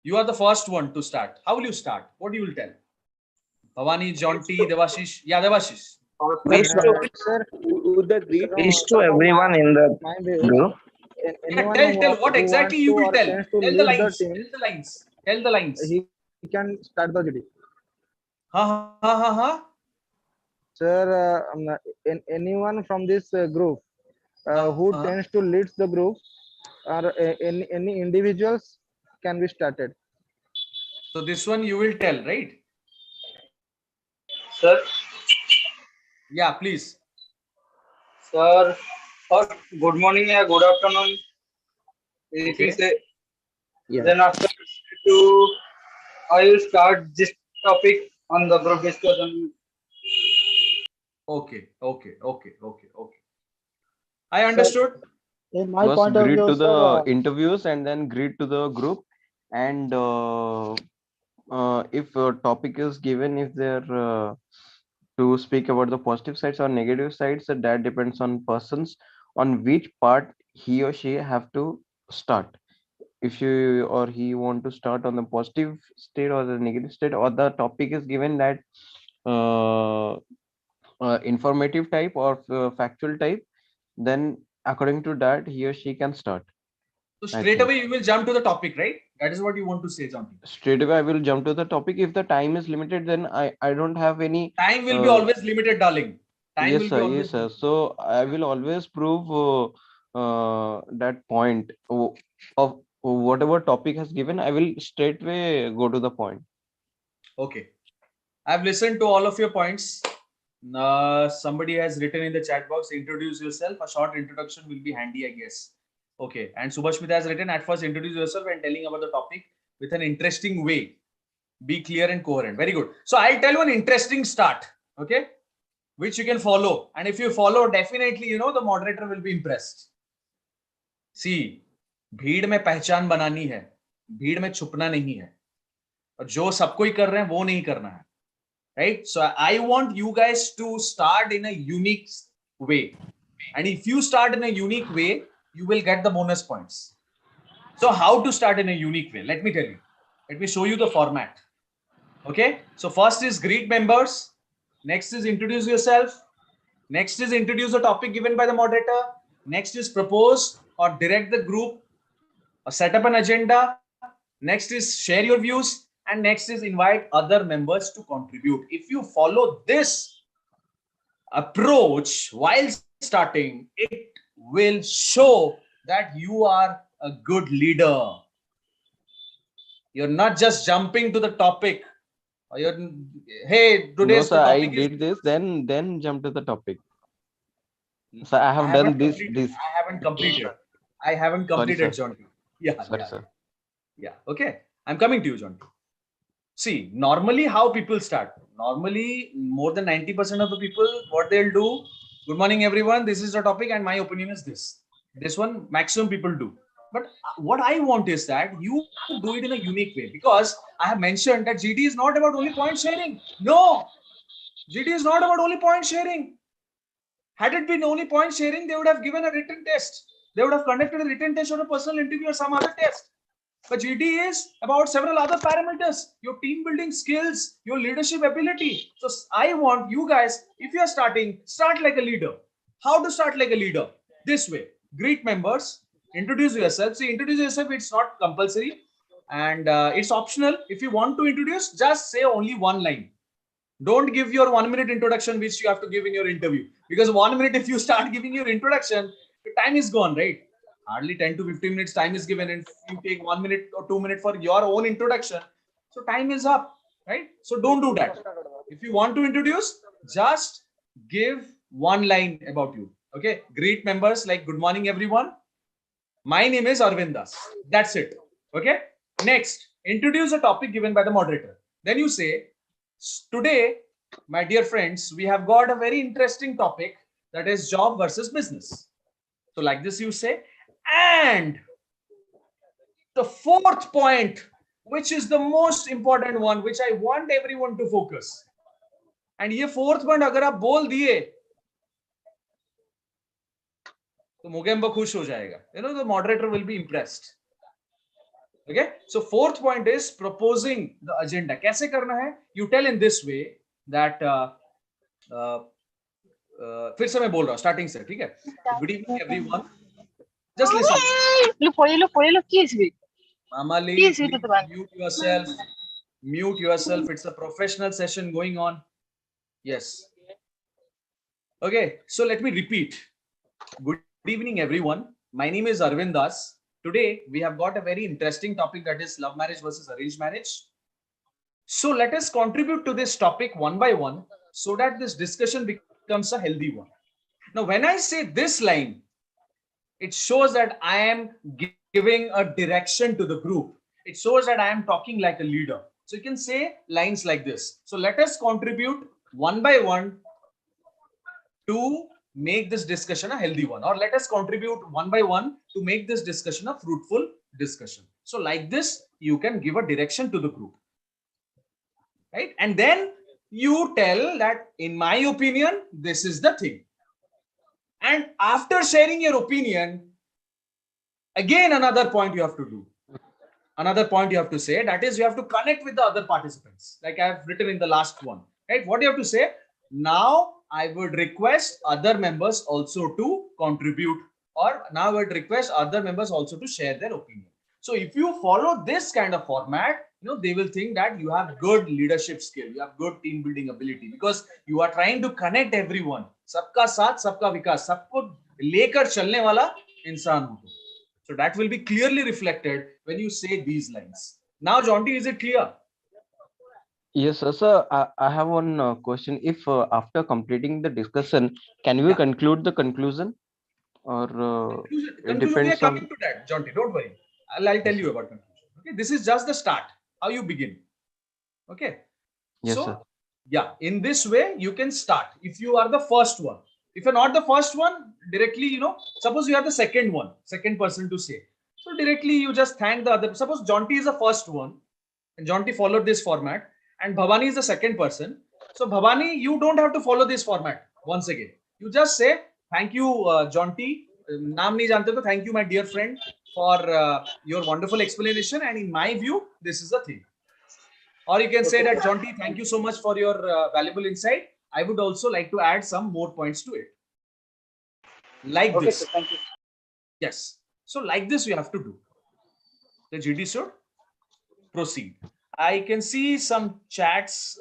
You are the first one to start. How will you start? What you will tell? Bhavani, Jonty, Devashish. Yeah, Devashish. Wish to everyone in the group. Yeah, tell what exactly you will tell. Tell the lines. Tell the lines. He can start the GD. Sir, anyone from this group who tends to lead the group or any individuals can be started. So this one you will tell, right? Sir. Yeah, please. Sir, first good morning or good afternoon. If you say, Yeah. then after to I will start this topic on the group discussion. Okay. I understood. In my First, point of greet view, to sir, the interviews and then greet to the group. And if a topic is given, if they're to speak about the positive sides or negative sides, that depends on persons on which part he or she have to start. If you or he want to start on the positive state or the negative state, or the topic is given that uh, informative type or factual type, then according to that he or she can start. So I straight think away you will jump to the topic, right? That is what you want to say, John. straight away I will jump to the topic. If the time is limited, then I don't have any. Time will be always limited, darling. Time Yes, will sir. be Yes, always sir. limited. So I will always prove that point of whatever topic has given. I will straightway go to the point. Okay. I've listened to all of your points. Somebody has written in the chat box, introduce yourself. A short introduction will be handy, I guess. Okay. And Subhashmita has written, at first introduce yourself and telling about the topic with an interesting way. Be clear and coherent. Very good. So I'll tell you an interesting start. Okay. Which you can follow. And if you follow, definitely, you know, the moderator will be impressed. See, भीड़ में पहचान बनानी है, भीड़ में छुपना नहीं है, और जो सबको ही कर रहे हैं वो नहीं करना है. Right? So I want you guys to start in a unique way. And if you start in a unique way, you will get the bonus points. So how to start in a unique way? Let me tell you. Let me show you the format. Okay. So first is greet members. Next is introduce yourself. Next is introduce a topic given by the moderator. Next is propose or direct the group or set up an agenda. Next is share your views. And next is invite other members to contribute. If you follow this approach while starting, it will show that you are a good leader. You're not just jumping to the topic. You're, hey, today's No, sir, I topic is did this, then jump to the topic. So I have haven't done this. completed. I haven't completed, Sorry, John. Yeah, sorry, sir. Yeah. Okay. I'm coming to you, John. See, normally how people start. Normally, more than 90% of the people, what they'll do, good morning, everyone. This is the topic, and my opinion is this. This one, maximum people do. But what I want is that you do it in a unique way, because I have mentioned that GD is not about only point sharing. No, GD is not about only point sharing. Had it been only point sharing, they would have given a written test. They would have conducted a written test or a personal interview or some other test. But GD is about several other parameters, your team building skills, your leadership ability. So I want you guys, if you are starting, start like a leader. How to start like a leader? This way. Greet members, introduce yourself. See, introduce yourself, it's not compulsory and it's optional. If you want to introduce, just say only one line. Don't give your 1 minute introduction, which you have to give in your interview. Because 1 minute, if you start giving your introduction, the time is gone, right? Hardly 10 to 15 minutes time is given, and you take 1 minute or 2 minutes for your own introduction. So time is up, right? So don't do that. If you want to introduce, just give one line about you. Okay. Greet members like good morning, everyone. My name is Arvind Das. That's it. Okay. Next, introduce a topic given by the moderator. Then you say, today, my dear friends, we have got a very interesting topic, that is job versus business. So like this you say, and the fourth point, which is the most important one, which I want everyone to focus. And ये fourth point अगर आप बोल दिए तो मोगेम्बो खुश हो जाएगा. You know, the moderator will be impressed. Okay, so fourth point is proposing the agenda. कैसे करना है? You tell in this way that फिर से मैं बोल रहा हूँ starting से, ठीक है? Good evening everyone. Just listen. Mama Lee, mute yourself. Mute yourself. It's a professional session going on. Yes. Okay, so let me repeat. Good evening everyone. My name is Arvind Das. Today, we have got a very interesting topic, that is love marriage versus arranged marriage. So let us contribute to this topic one by one so that this discussion becomes a healthy one. Now, when I say this line, It shows that I am giving a direction to the group. It shows that I am talking like a leader. So you can say lines like this. So let us contribute one by one to make this discussion a healthy one, or let us contribute one by one to make this discussion a fruitful discussion. So like this, you can give a direction to the group, right? And then you tell that, in my opinion, this is the thing. And after sharing your opinion, again, another point you have to do. Another point you have to say, that is, you have to connect with the other participants. Like I have written in the last one, right? What do you have to say? Now I would request other members also to contribute, or now I would request other members also to share their opinion. So if you follow this kind of format, they will think that you have good leadership skill, you have good team building ability, because you are trying to connect everyone. Sabka saath, sabka vikas, sabko lekar chalne wala insaan ho. So that will be clearly reflected when you say these lines. Now, Jonty, is it clear? Yes, sir. Sir, I have one question. If after completing the discussion, can we conclude the conclusion, or it Conclusion, we are depends coming on? to that, Jonty. Don't worry. I'll tell you about conclusion. Okay, this is just the start. How you begin. Okay. Yes, sir. So, yeah, in this way you can start. If you are the first one, if you're not the first one, directly, suppose you are the second person to say. So directly you just thank the other. Suppose Jonty is the first one, and Jonty followed this format, and Bhavani is the second person. So Bhavani, you don't have to follow this format once again. You just say, thank you, Jonty. Naam nahi jante to thank you, my dear friend, for your wonderful explanation. And in my view, this is the thing. Or you can say that, Jonty, thank you so much for your valuable insight. I would also like to add some more points to it. Like Okay, this. sir, thank you. Yes. So like this, we have to do. The GD should proceed. I can see some chats.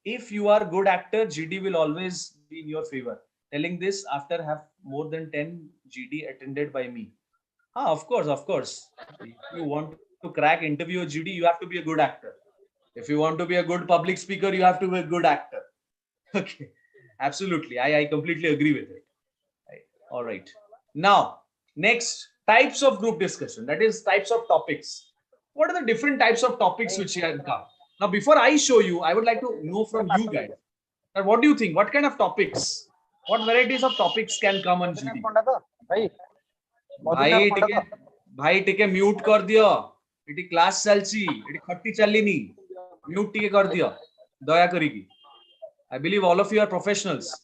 If you are good actor, GD will always be in your favor. Telling this after have more than 10 GD attended by me. Of course, of course. If you want to crack interview GD, you have to be a good actor. If you want to be a good public speaker, you have to be a good actor. Okay, absolutely. I completely agree with it. Right. All right. Now, next, types of group discussion. That is, types of topics. What are the different types of topics which can come? Now, before I show you, I would like to know from you guys that what do you think? What kind of topics? What varieties of topics can come on GD? भाई टिके mute कर दियो इटी class चलची इटी खट्टी चललिनी mute टिके कर दियो दया करिकी I believe all of you are professionals.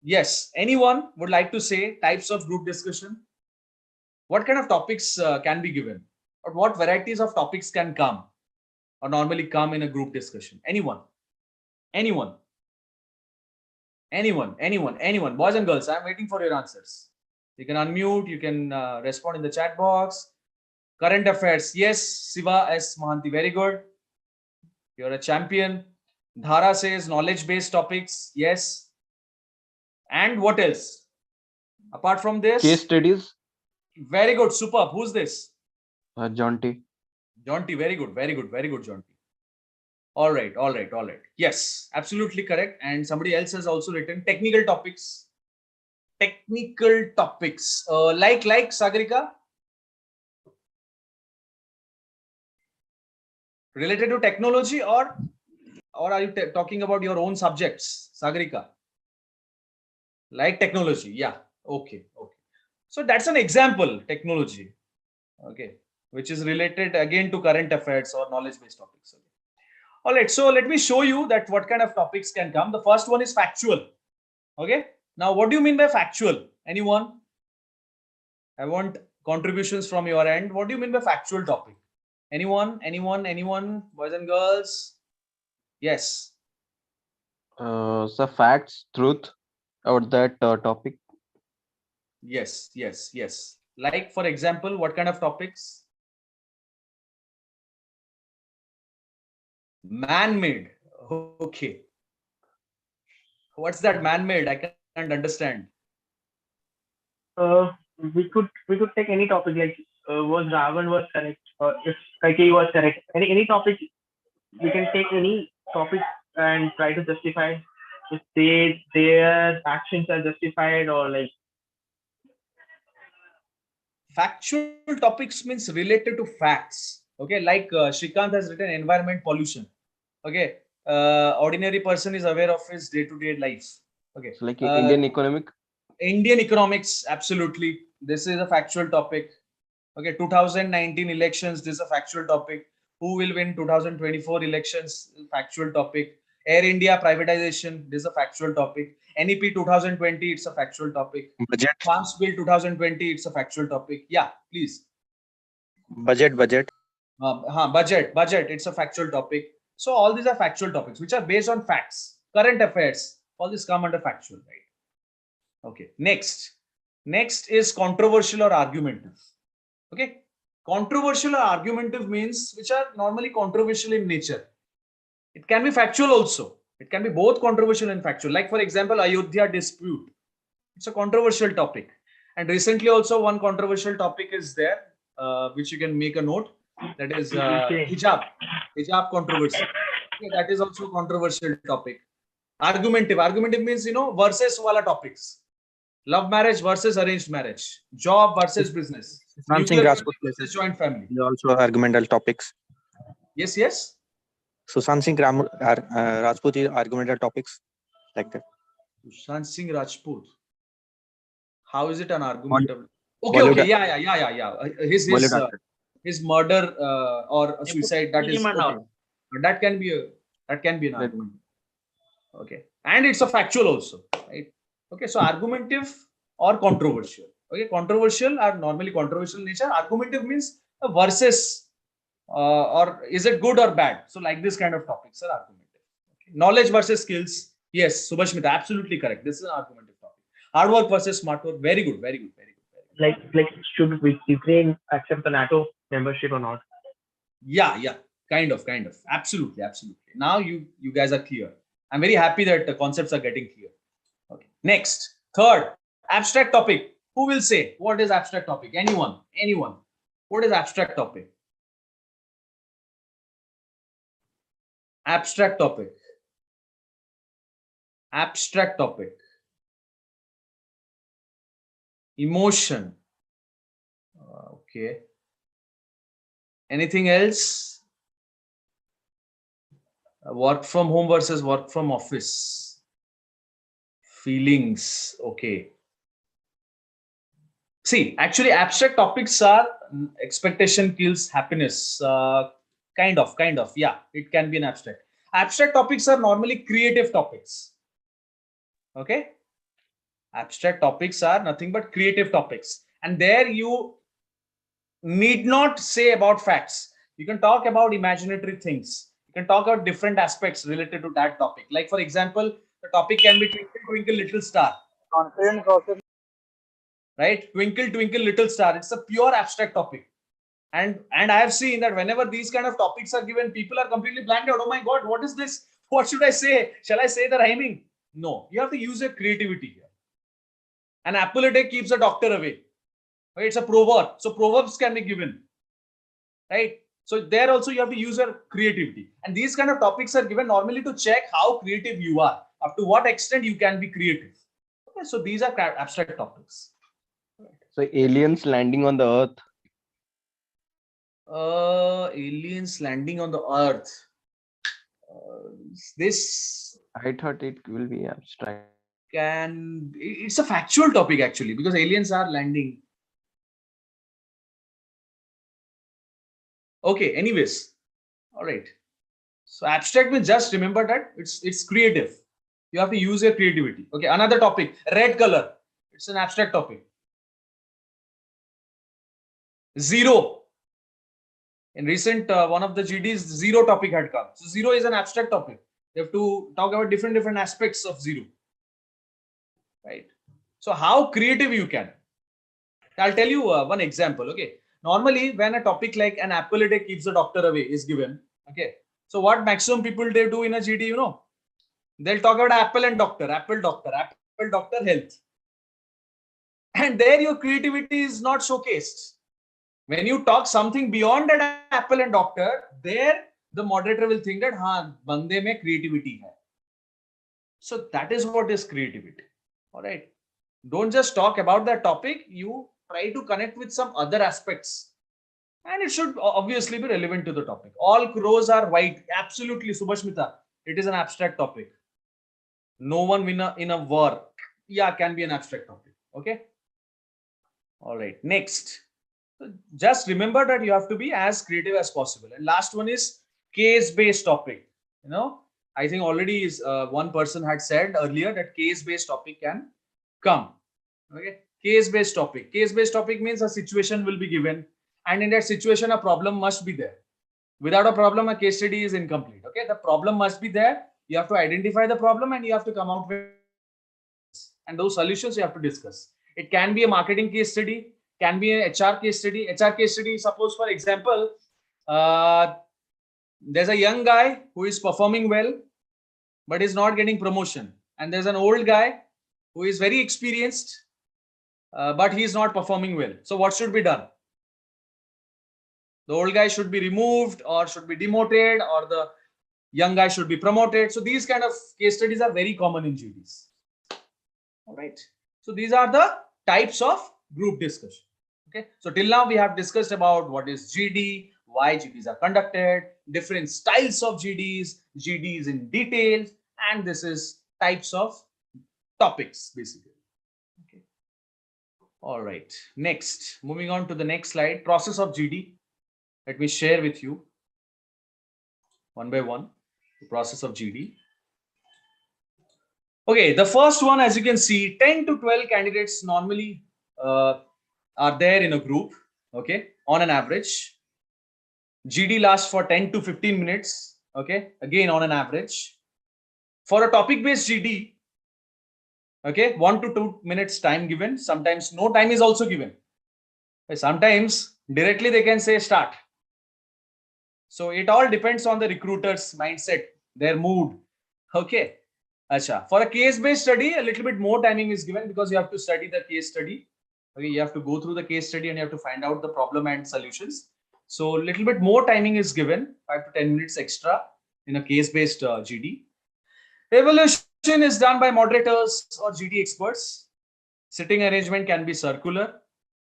Yes, anyone would like to say types of group discussion? What kind of topics can be given, or what varieties of topics can come or normally come in a group discussion? Anyone? Boys and girls, I'm waiting for your answers. You can unmute, you can respond in the chat box. Current affairs, yes. Siva S. Mahanti, very good. You're a champion. Dhara says knowledge-based topics, yes. And what else? Apart from this? Case studies. Very good, superb. Who's this? Jonty. Jonty, very good, Jonty. All right. Yes, absolutely correct. And somebody else has also written technical topics. Like Sagarika? Related to technology, or are you talking about your own subjects, Sagarika? Like technology, yeah. Okay. So that's an example, technology. Okay, which is related again to current affairs or knowledge-based topics. Okay. All right, so let me show you that what kind of topics can come. The first one is factual. Okay, now what do you mean by factual? Anyone? I want contributions from your end. What do you mean by factual topic? Anyone? Boys and girls? Yes. So facts, truth about that topic. Yes. Like, for example, what kind of topics? Man-made. Okay. What's that man-made? I can't understand. We could take any topic, like was Ravan was correct, or if Kaikeyi was correct. Any topic, we can take any topic and try to justify their actions are justified, or like factual topics means related to facts. Okay, like Shrikant has written environment pollution. Okay, ordinary person is aware of his day-to-day life. Okay, So like Indian economics, absolutely. This is a factual topic. Okay, 2019 elections, this is a factual topic. Who will win 2024 elections? Factual topic. Air India privatization, this is a factual topic. NEP 2020, it's a factual topic. Budget. Farms Bill 2020, it's a factual topic. Yeah, please. Budget. Budget, it's a factual topic. So all these are factual topics which are based on facts, current affairs. All these come under factual, right? Okay. Next is controversial or argumentative. Okay. Controversial or argumentative means which are normally controversial in nature. It can be factual also. It can be both controversial and factual. Like for example, Ayodhya dispute. It's a controversial topic. And recently also one controversial topic is there, which you can make a note. That is hijab controversy. Okay, that is also a controversial topic. Argumentative means, versus wala topics. Love marriage versus arranged marriage. Job versus business. Nuclear Rajput versus joint family. They also argumental topics. Yes. Sushant Singh Rajput is argumental topics like that. Sushant Singh Rajput. How is it an argumentable? Okay. Yeah. His murder or suicide. That is okay. That can be an argument. Okay, and it's a factual also, right? Okay, so argumentative or controversial. Okay, controversial are normally controversial in nature. Argumentative means a versus, or is it good or bad? So like this kind of topics are argumentative. Okay. Knowledge versus skills. Yes, Subhashmita, absolutely correct. This is an argumentative topic. Hard work versus smart work. Very good. Like should Ukraine accept the NATO membership or not? Yeah, kind of. Absolutely. Now you guys are clear. I'm very happy that the concepts are getting clear. Okay. Next, third, abstract topic. Who will say what is abstract topic? Anyone? What is abstract topic? Abstract topic. Emotion. Okay. Anything else? Work from home versus work from office. Feelings. Okay. See, actually, abstract topics are expectation kills happiness. Kind of. Yeah, it can be an abstract. Abstract topics are normally creative topics. Okay. Abstract topics are nothing but creative topics. And there you need not say about facts. You can talk about imaginary things. You can talk about different aspects related to that topic. Like, for example, the topic can be Twinkle, Twinkle, Little Star. Right? Twinkle, Twinkle, Little Star. It's a pure abstract topic. And I have seen that whenever these kind of topics are given, people are completely blanked out. Oh my God, what is this? What should I say? Shall I say the rhyming? No, you have to use your creativity here. An apple a day keeps a doctor away. Okay, it's a proverb. So proverbs can be given. Right? So there also you have to use your creativity. And these kind of topics are given normally to check how creative you are. Up to what extent you can be creative. Okay, so these are abstract topics. So aliens landing on the earth. Aliens landing on the earth. This I thought it will be abstract. It's a factual topic actually, because aliens are landing. Okay, anyways. All right. So abstract means just remember that it's creative. You have to use your creativity. Okay, another topic, red color. It's an abstract topic. Zero. In recent one of the GDs, zero topic had come. So zero is an abstract topic. You have to talk about different aspects of zero. Right. So how creative you can. I'll tell you one example. Okay. Normally, when a topic like an apple a day keeps the doctor away is given. Okay. So what maximum people they do in a GD, they'll talk about apple and doctor, apple doctor health. And there your creativity is not showcased. When you talk something beyond that apple and doctor, there the moderator will think that bande mein creativity hai. So that is what is creativity. All right. Don't just talk about that topic. You try to connect with some other aspects. And it should obviously be relevant to the topic. All crows are white. Absolutely, Subhashmita. It is an abstract topic. No one in a war. Yeah, can be an abstract topic. Okay. All right. Next. So just remember that you have to be as creative as possible. And last one is case-based topic. You know, I think already is one person had said earlier that case-based topic can come. Okay. Case-based topic. Case-based topic means a situation will be given, and in that situation, a problem must be there. Without a problem, a case study is incomplete. Okay. The problem must be there. You have to identify the problem and you have to come out with, and those solutions you have to discuss. It can be a marketing case study, can be an HR case study. HR case study, suppose for example, there's a young guy who is performing well, but is not getting promotion. And there's an old guy who is very experienced, but he is not performing well. So what should be done? The old guy should be removed or should be demoted, or the young guy should be promoted. So these kind of case studies are very common in GDs. All right. So these are the types of group discussion. Okay. So till now we have discussed about what is GD, why GDs are conducted, different styles of GDs, GDs in details, and this is types of topics basically. Okay. All right. Next, moving on to the next slide, process of GD. Let me share with you one by one the process of GD. Okay, the first one, as you can see, 10 to 12 candidates normally are there in a group, okay, on an average. GD lasts for 10 to 15 minutes, okay, again on an average. For a topic-based GD, okay, 1 to 2 minutes time given. Sometimes no time is also given. Sometimes directly they can say start. So it all depends on the recruiter's mindset, their mood, okay. Achha. For a case-based study, a little bit more timing is given because you have to study the case study. Okay, you have to go through the case study and you have to find out the problem and solutions. So a little bit more timing is given, 5 to 10 minutes extra in a case-based GD. Evaluation is done by moderators or GD experts. Sitting arrangement can be circular,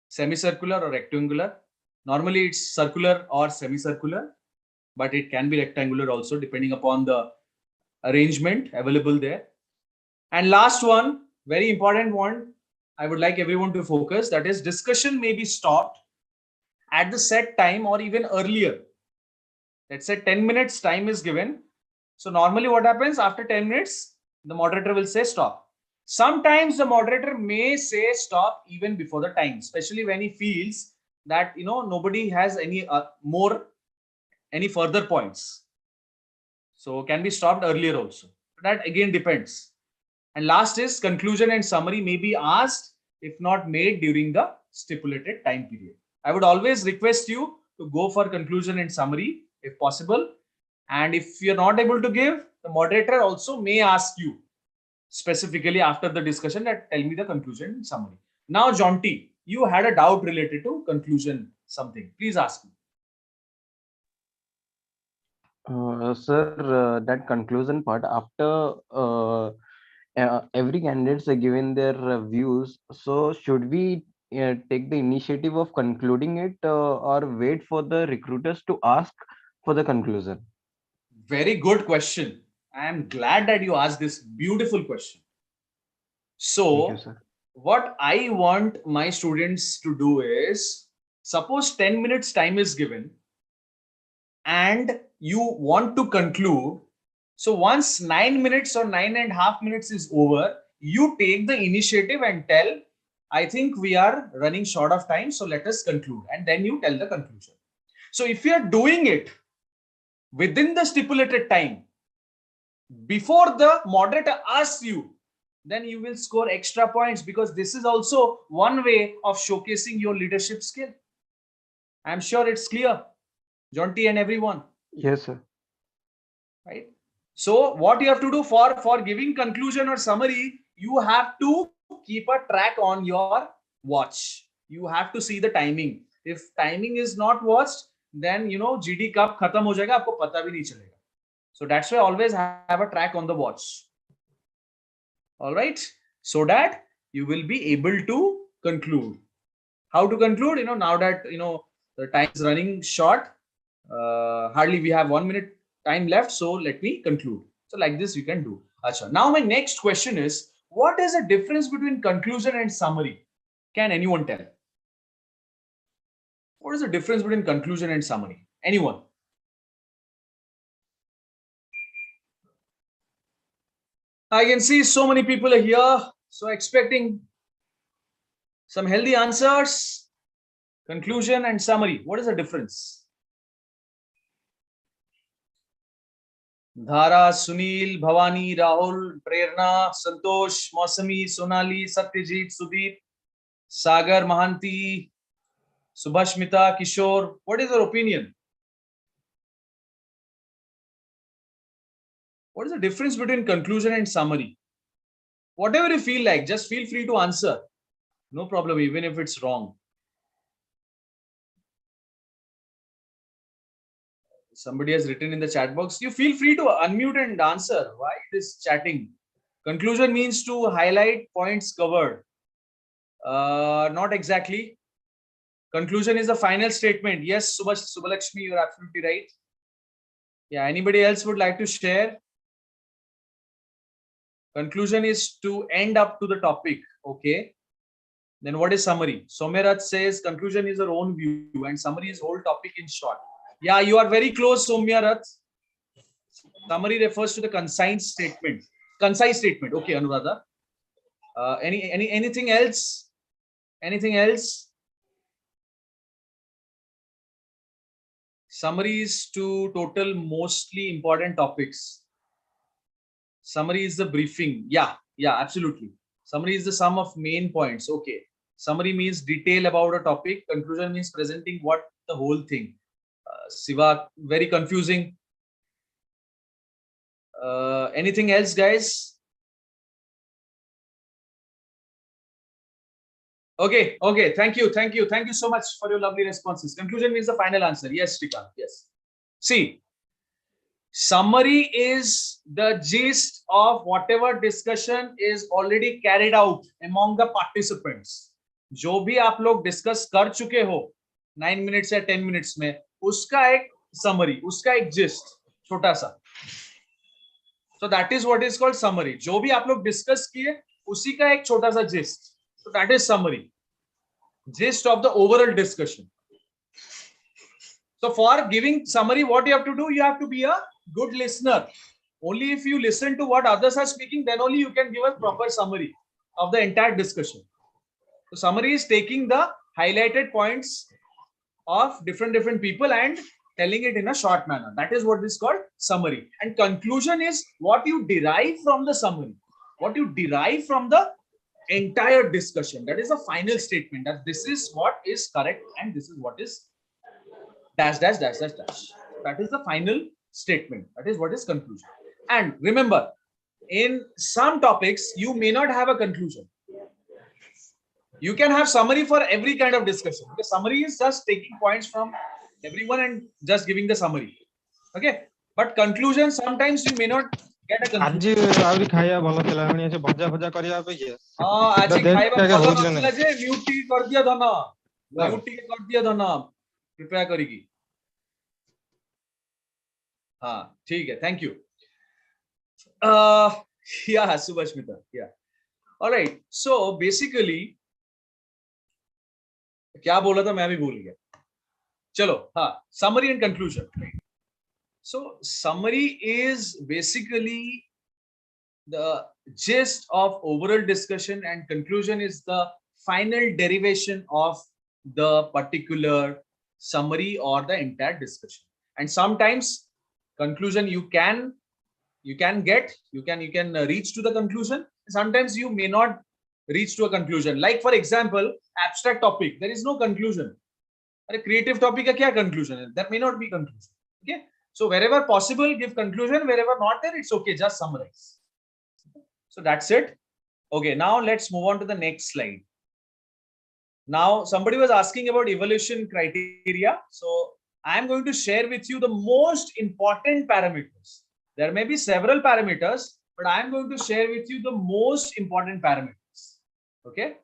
semicircular, or rectangular. Normally it's circular or semicircular, but it can be rectangular also depending upon the arrangement available there. And last one, very important one, I would like everyone to focus, that is discussion may be stopped at the set time or even earlier. Let's say 10 minutes time is given. So normally what happens after 10 minutes, the moderator will say stop. Sometimes the moderator may say stop even before the time, especially when he feels that, you know, nobody has any any further points. So can be stopped earlier also. That again depends. And last is conclusion and summary may be asked if not made during the stipulated time period. I would always request you to go for conclusion and summary if possible. And if you're not able to give, the moderator also may ask you specifically after the discussion that tell me the conclusion and summary. Now, Jonty, you had a doubt related to conclusion something. Please ask me. Sir, that conclusion part, after every candidates are given their views, so should we take the initiative of concluding it or wait for the recruiters to ask for the conclusion? Very good question. I am glad that you asked this beautiful question. So, what I want my students to do is, suppose 10 minutes time is given and you want to conclude. So once 9 minutes or 9.5 minutes is over, you take the initiative and tell, I think we are running short of time, so let us conclude. And then you tell the conclusion. So if you are doing it within the stipulated time, before the moderator asks you, then you will score extra points, because this is also one way of showcasing your leadership skill. I'm sure it's clear, Jonty and everyone. Yes, sir. Right. So what you have to do for giving conclusion or summary, you have to keep a track on your watch. You have to see the timing. If timing is not watched, then you know GD कब खत्म हो जाएगा आपको पता भी नहीं चलेगा. So that's why always have a track on the watch. All right, so that you will be able to conclude. How to conclude? Now that the time is running short, hardly we have 1 minute time left, so let me conclude. So like this you can do. Achha. Now my next question is, what is the difference between conclusion and summary? Can anyone tell? What is the difference between conclusion and summary? Anyone? I can see so many people are here, so expecting some healthy answers. Conclusion and summary. What is the difference? Dhara, Sunil, Bhavani, Rahul, Prerna, Santosh, Mausami, Sonali, Satyajit, Sudeep, Sagar, Mahanti, Subhashmita, Kishore. What is your opinion? What is the difference between conclusion and summary? Whatever you feel like, just feel free to answer. No problem, even if it's wrong. Somebody has written in the chat box. You feel free to unmute and answer. Why this chatting? Conclusion means to highlight points covered. Not exactly. Conclusion is the final statement. Yes, Subhalakshmi, you're absolutely right. Yeah, anybody else would like to share? Conclusion is to end up to the topic. Okay. Then what is summary? Soumyarat says conclusion is our own view and summary is whole topic in short. Yeah, you are very close, Soumyarat. Summary refers to the concise statement. Concise statement. Okay, Anuradha. Anything else? Anything else? Summary is to total mostly important topics. Summary is the briefing. Yeah, absolutely. Summary is the sum of main points. Okay. Summary means detail about a topic. Conclusion means presenting what the whole thing. Siva, very confusing. Anything else, guys? Okay. Thank you so much for your lovely responses. Conclusion means the final answer. Yes, Shrikant. Yes. See, summary is the gist of whatever discussion is already carried out among the participants. जो भी आप लोग discuss कर चुके हो 9 minutes या 10 minutes में, उसका एक summary, उसका एक gist छोटा सा. So that is what is called summary. जो भी आप लोग डिस्कस किए उसी का एक छोटा सा gist. So that is summary. Gist of the overall discussion. So for giving summary, what you have to do, you have to be a good listener. Only if you listen to what others are speaking, then only you can give a proper summary of the entire discussion. So summary is taking the highlighted points of different people and telling it in a short manner. That is what is called summary. And conclusion is what you derive from the summary, what you derive from the entire discussion. That is the final statement, that this is what is correct and this is what is dash dash dash dash dash. That is the final statement. That is what is conclusion. And remember, in some topics you may not have a conclusion. You can have summary for every kind of discussion. The summary is just taking points from everyone and just giving the summary. Okay, but conclusion sometimes you may not get a conclusion. आज खाया भलो थिला माने से भजा भजा करिया पे के आज खाइबा भलो नथिला जे म्यूट टी कर दिया धन म्यूट टी कर दिया धन कृपया करिकी. हाँ ठीक है, thank you. Yeah, Subhashmita. Yeah. All right. So basically, क्या बोला था मैं भी भूल गया. चलो, हाँ, summary and conclusion. So summary is basically the gist of overall discussion and conclusion is the final derivation of the particular summary or the entire discussion. And sometimes conclusion you can reach to the conclusion. Sometimes you may not reach to a conclusion. Like for example, abstract topic, there is no conclusion. A creative topic, क्या conclusion? That may not be conclusion. Okay. So wherever possible, give conclusion. Wherever not there, it's okay. Just summarize. So that's it. Okay. Now let's move on to the next slide. Now somebody was asking about evaluation criteria. So I am going to share with you the most important parameters. There may be several parameters, but I am going to share with you the most important parameters. Okay.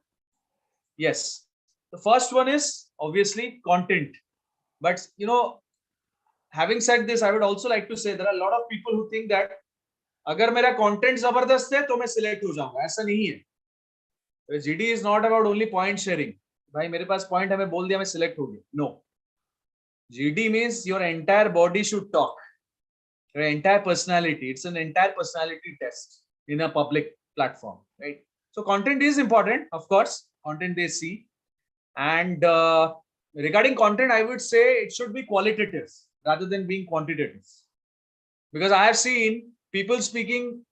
Yes. The first one is obviously content. But having said this, I would also like to say there are a lot of people who think that अगर मेरा content जबरदस्त है तो मैं select हो जाऊंगा. ऐसा नहीं है. GD is not about only point sharing. भाई मेरे पास point है, मैं बोल दिया मैं select हो गया. No. GD means your entire body should talk. Your entire personality. It's an entire personality test in a public platform, right? So content is important, of course. Content they see, and regarding content, I would say it should be qualitative rather than being quantitative, because I have seen people speaking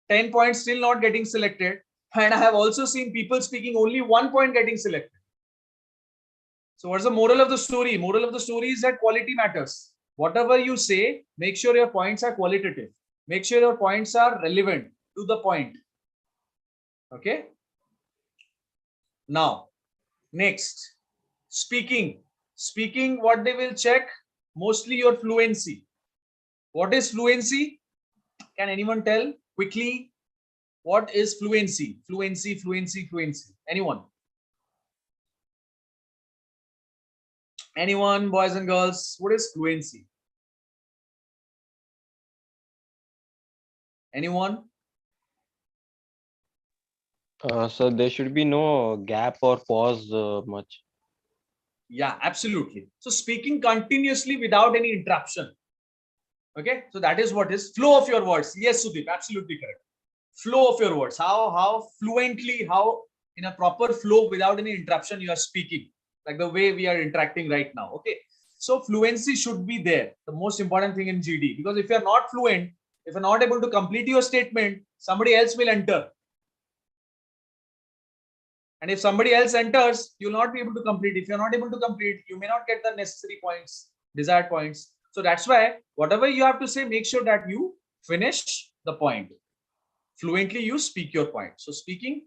10 points still not getting selected, and I have also seen people speaking only 1 point getting selected. So what's the moral of the story? Moral of the story is that quality matters. Whatever you say, make sure your points are qualitative. Make sure your points are relevant to the point. Okay. Now, next, speaking. Speaking, what they will check? Mostly your fluency. What is fluency? Can anyone tell quickly? What is fluency? Fluency, fluency, fluency. Anyone? Anyone, boys and girls? What is fluency? Anyone? So there should be no gap or pause much. Yeah, absolutely. So speaking continuously without any interruption. Okay, so that is what is flow of your words. Yes, Sudeep, absolutely correct. Flow of your words. How fluently, how in a proper flow without any interruption you are speaking, like the way we are interacting right now. Okay, so fluency should be there. The most important thing in GD, because if you are not fluent, if you're not able to complete your statement, somebody else will enter. And if somebody else enters, you'll not be able to complete. If you're not able to complete, you may not get the necessary points, desired points. So that's why whatever you have to say, make sure that you finish the point. Fluently, you speak your point. So speaking,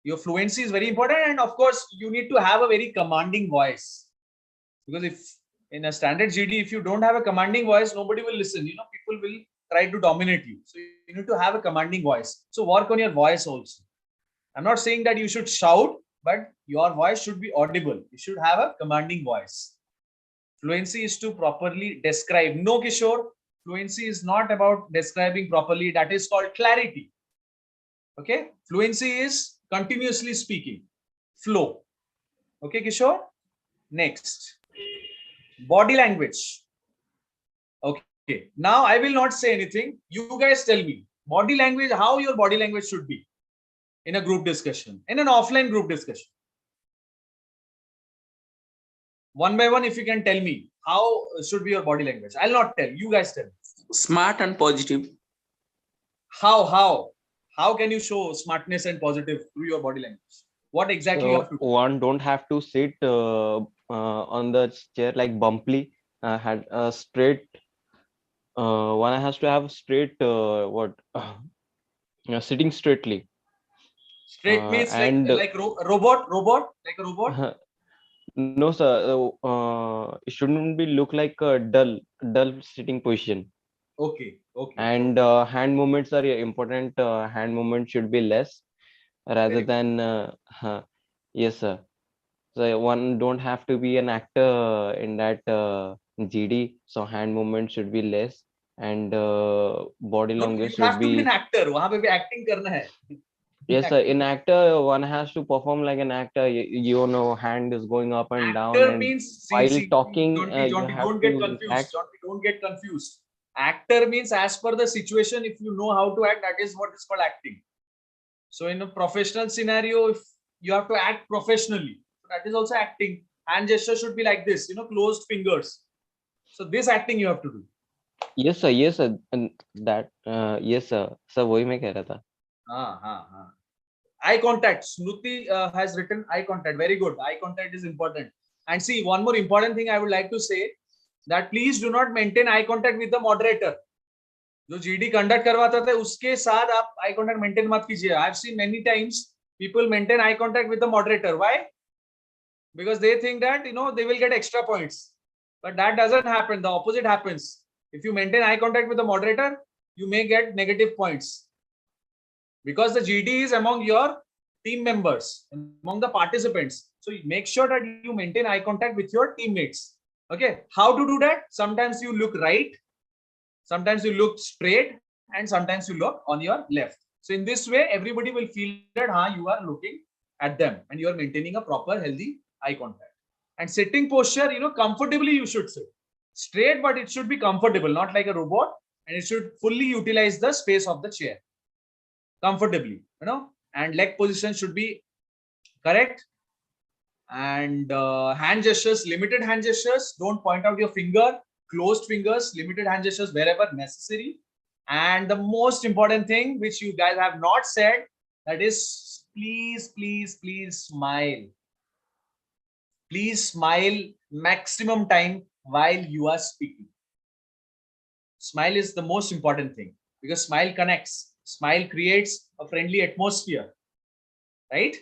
your fluency is very important. And of course, you need to have a very commanding voice. Because if in a standard GD, if you don't have a commanding voice, nobody will listen. People will try to dominate you. So you need to have a commanding voice. So work on your voice also. I'm not saying that you should shout, but your voice should be audible. You should have a commanding voice. Fluency is to properly describe. No, Kishore, fluency is not about describing properly. That is called clarity. Okay, fluency is continuously speaking. Flow. Okay, Kishore. Next, body language. Okay, now I will not say anything. You guys tell me body language, how your body language should be in a group discussion, in an offline group discussion. One by one, if you can tell me how should be your body language. I'll not tell. You guys tell. Smart and positive. How can you show smartness and positive through your body language? What exactly you have to do? One don't have to sit on the chair like bumpily. Had a straight. One has to have straight. Sitting straightly. Straight means like robot, like a robot. No, sir. It shouldn't be look like a dull sitting position. Okay. And hand movements are important. Hand movement should be less rather than yes, sir. So one don't have to be an actor in that GD. So hand movement should be less and body language you have should to be be. an actor. वहाँ पे भी acting करना है. Yes, sir. In actor, one has to perform like an actor. Hand is going up and down. Actor And means while talking, you have don't get to confused. act. Don't get confused. Actor means as per the situation. If you know how to act, that is what is called acting. So in a professional scenario, if you have to act professionally, so that is also acting. Hand gesture should be like this, closed fingers. So this acting you have to do. Yes, sir. Yes, sir. And that yes, sir. Sir, वही मैं कह रहा था. Eye contact. Smruti has written eye contact. Very good. Eye contact is important. And see, one more important thing I would like to say, that please do not maintain eye contact with the moderator. जो GD conduct करवाता था उसके साथ आप eye contact maintain मत कीजिए. I've seen many times people maintain eye contact with the moderator. Why? Because they think that they will get extra points. But that doesn't happen. The opposite happens. If you maintain eye contact with the moderator, you may get negative points. because the GD is among your team members, among the participants. So make sure that you maintain eye contact with your teammates. Okay, how to do that? Sometimes you look right, sometimes you look straight, and sometimes you look on your left. So in this way, everybody will feel that you are looking at them and you are maintaining a proper healthy eye contact. And sitting posture, comfortably you should sit. Straight, but it should be comfortable, not like a robot, and it should fully utilize the space of the chair comfortably, and leg position should be correct. And hand gestures, limited hand gestures. Don't point out your finger, closed fingers, limited hand gestures wherever necessary. And the most important thing, which you guys have not said, that is please, please, please smile. Please smile maximum time while you are speaking. Smile is the most important thing because smile connects. Smile creates a friendly atmosphere, right?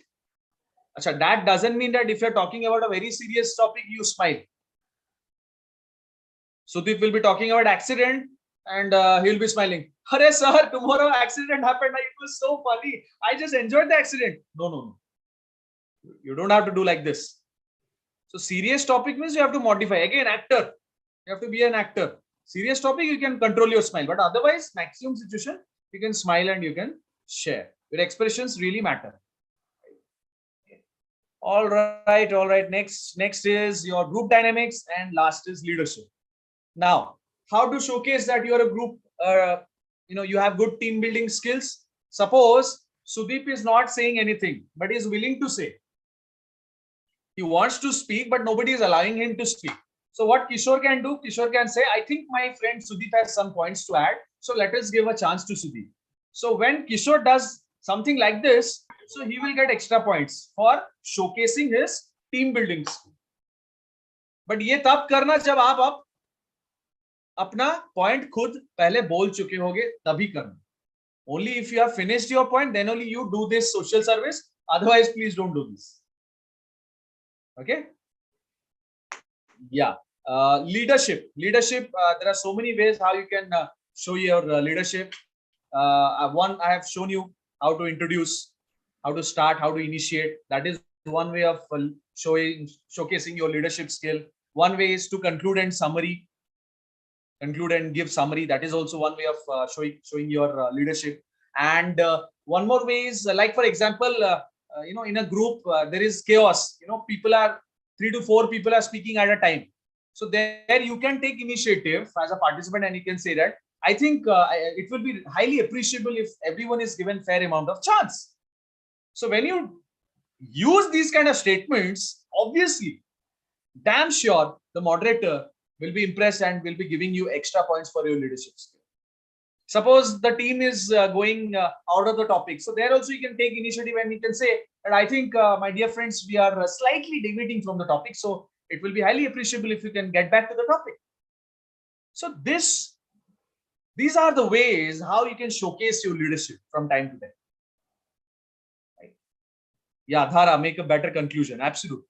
Achha, that doesn't mean that if you're talking about a very serious topic, you smile. Sudeep will be talking about accident and he'll be smiling. Hare sir, tomorrow accident happened. It was so funny. I just enjoyed the accident. No. You don't have to do like this. So serious topic means you have to modify. Again, actor. You have to be an actor. Serious topic, you can control your smile. But otherwise, maximum situation, you can smile and you can share. Your expressions really matter. All right. Next is your group dynamics, and last is leadership. Now, how to showcase that you are a group, you have good team building skills. Suppose Sudeep is not saying anything, but is willing to say. He wants to speak, but nobody is allowing him to speak. So what Kishore can do, Kishore can say, I think my friend Sudeep has some points to add. So let us give a chance to Sudeep. So when Kishore does something like this, so he will get extra points for showcasing his team building skill. But ये तब करना जब आप अपना point खुद पहले बोल चुके होगे तभी करना. Only if you have finished your point, then only you do this social service. Otherwise, please don't do this. Okay. Yeah. Leadership. There are so many ways how you can show your leadership. One, I have shown you how to introduce, how to start, how to initiate. That is one way of showcasing your leadership skill. One way is to conclude and summary. Conclude and give summary. That is also one way of showing your leadership. And one more way is like, for example, in a group there is chaos. 3 to 4 people are speaking at a time. So there you can take initiative as a participant and you can say that I think it will be highly appreciable if everyone is given fair amount of chance. So when you use these kind of statements, obviously, damn sure the moderator will be impressed and will be giving you extra points for your leadership skill. Suppose the team is going out of the topic. So there also you can take initiative and you can say that I think, my dear friends, we are slightly deviating from the topic. So it will be highly appreciable if you can get back to the topic. So these are the ways how you can showcase your leadership from time to time. Right? Yeah, Dhara, make a better conclusion. Absolutely.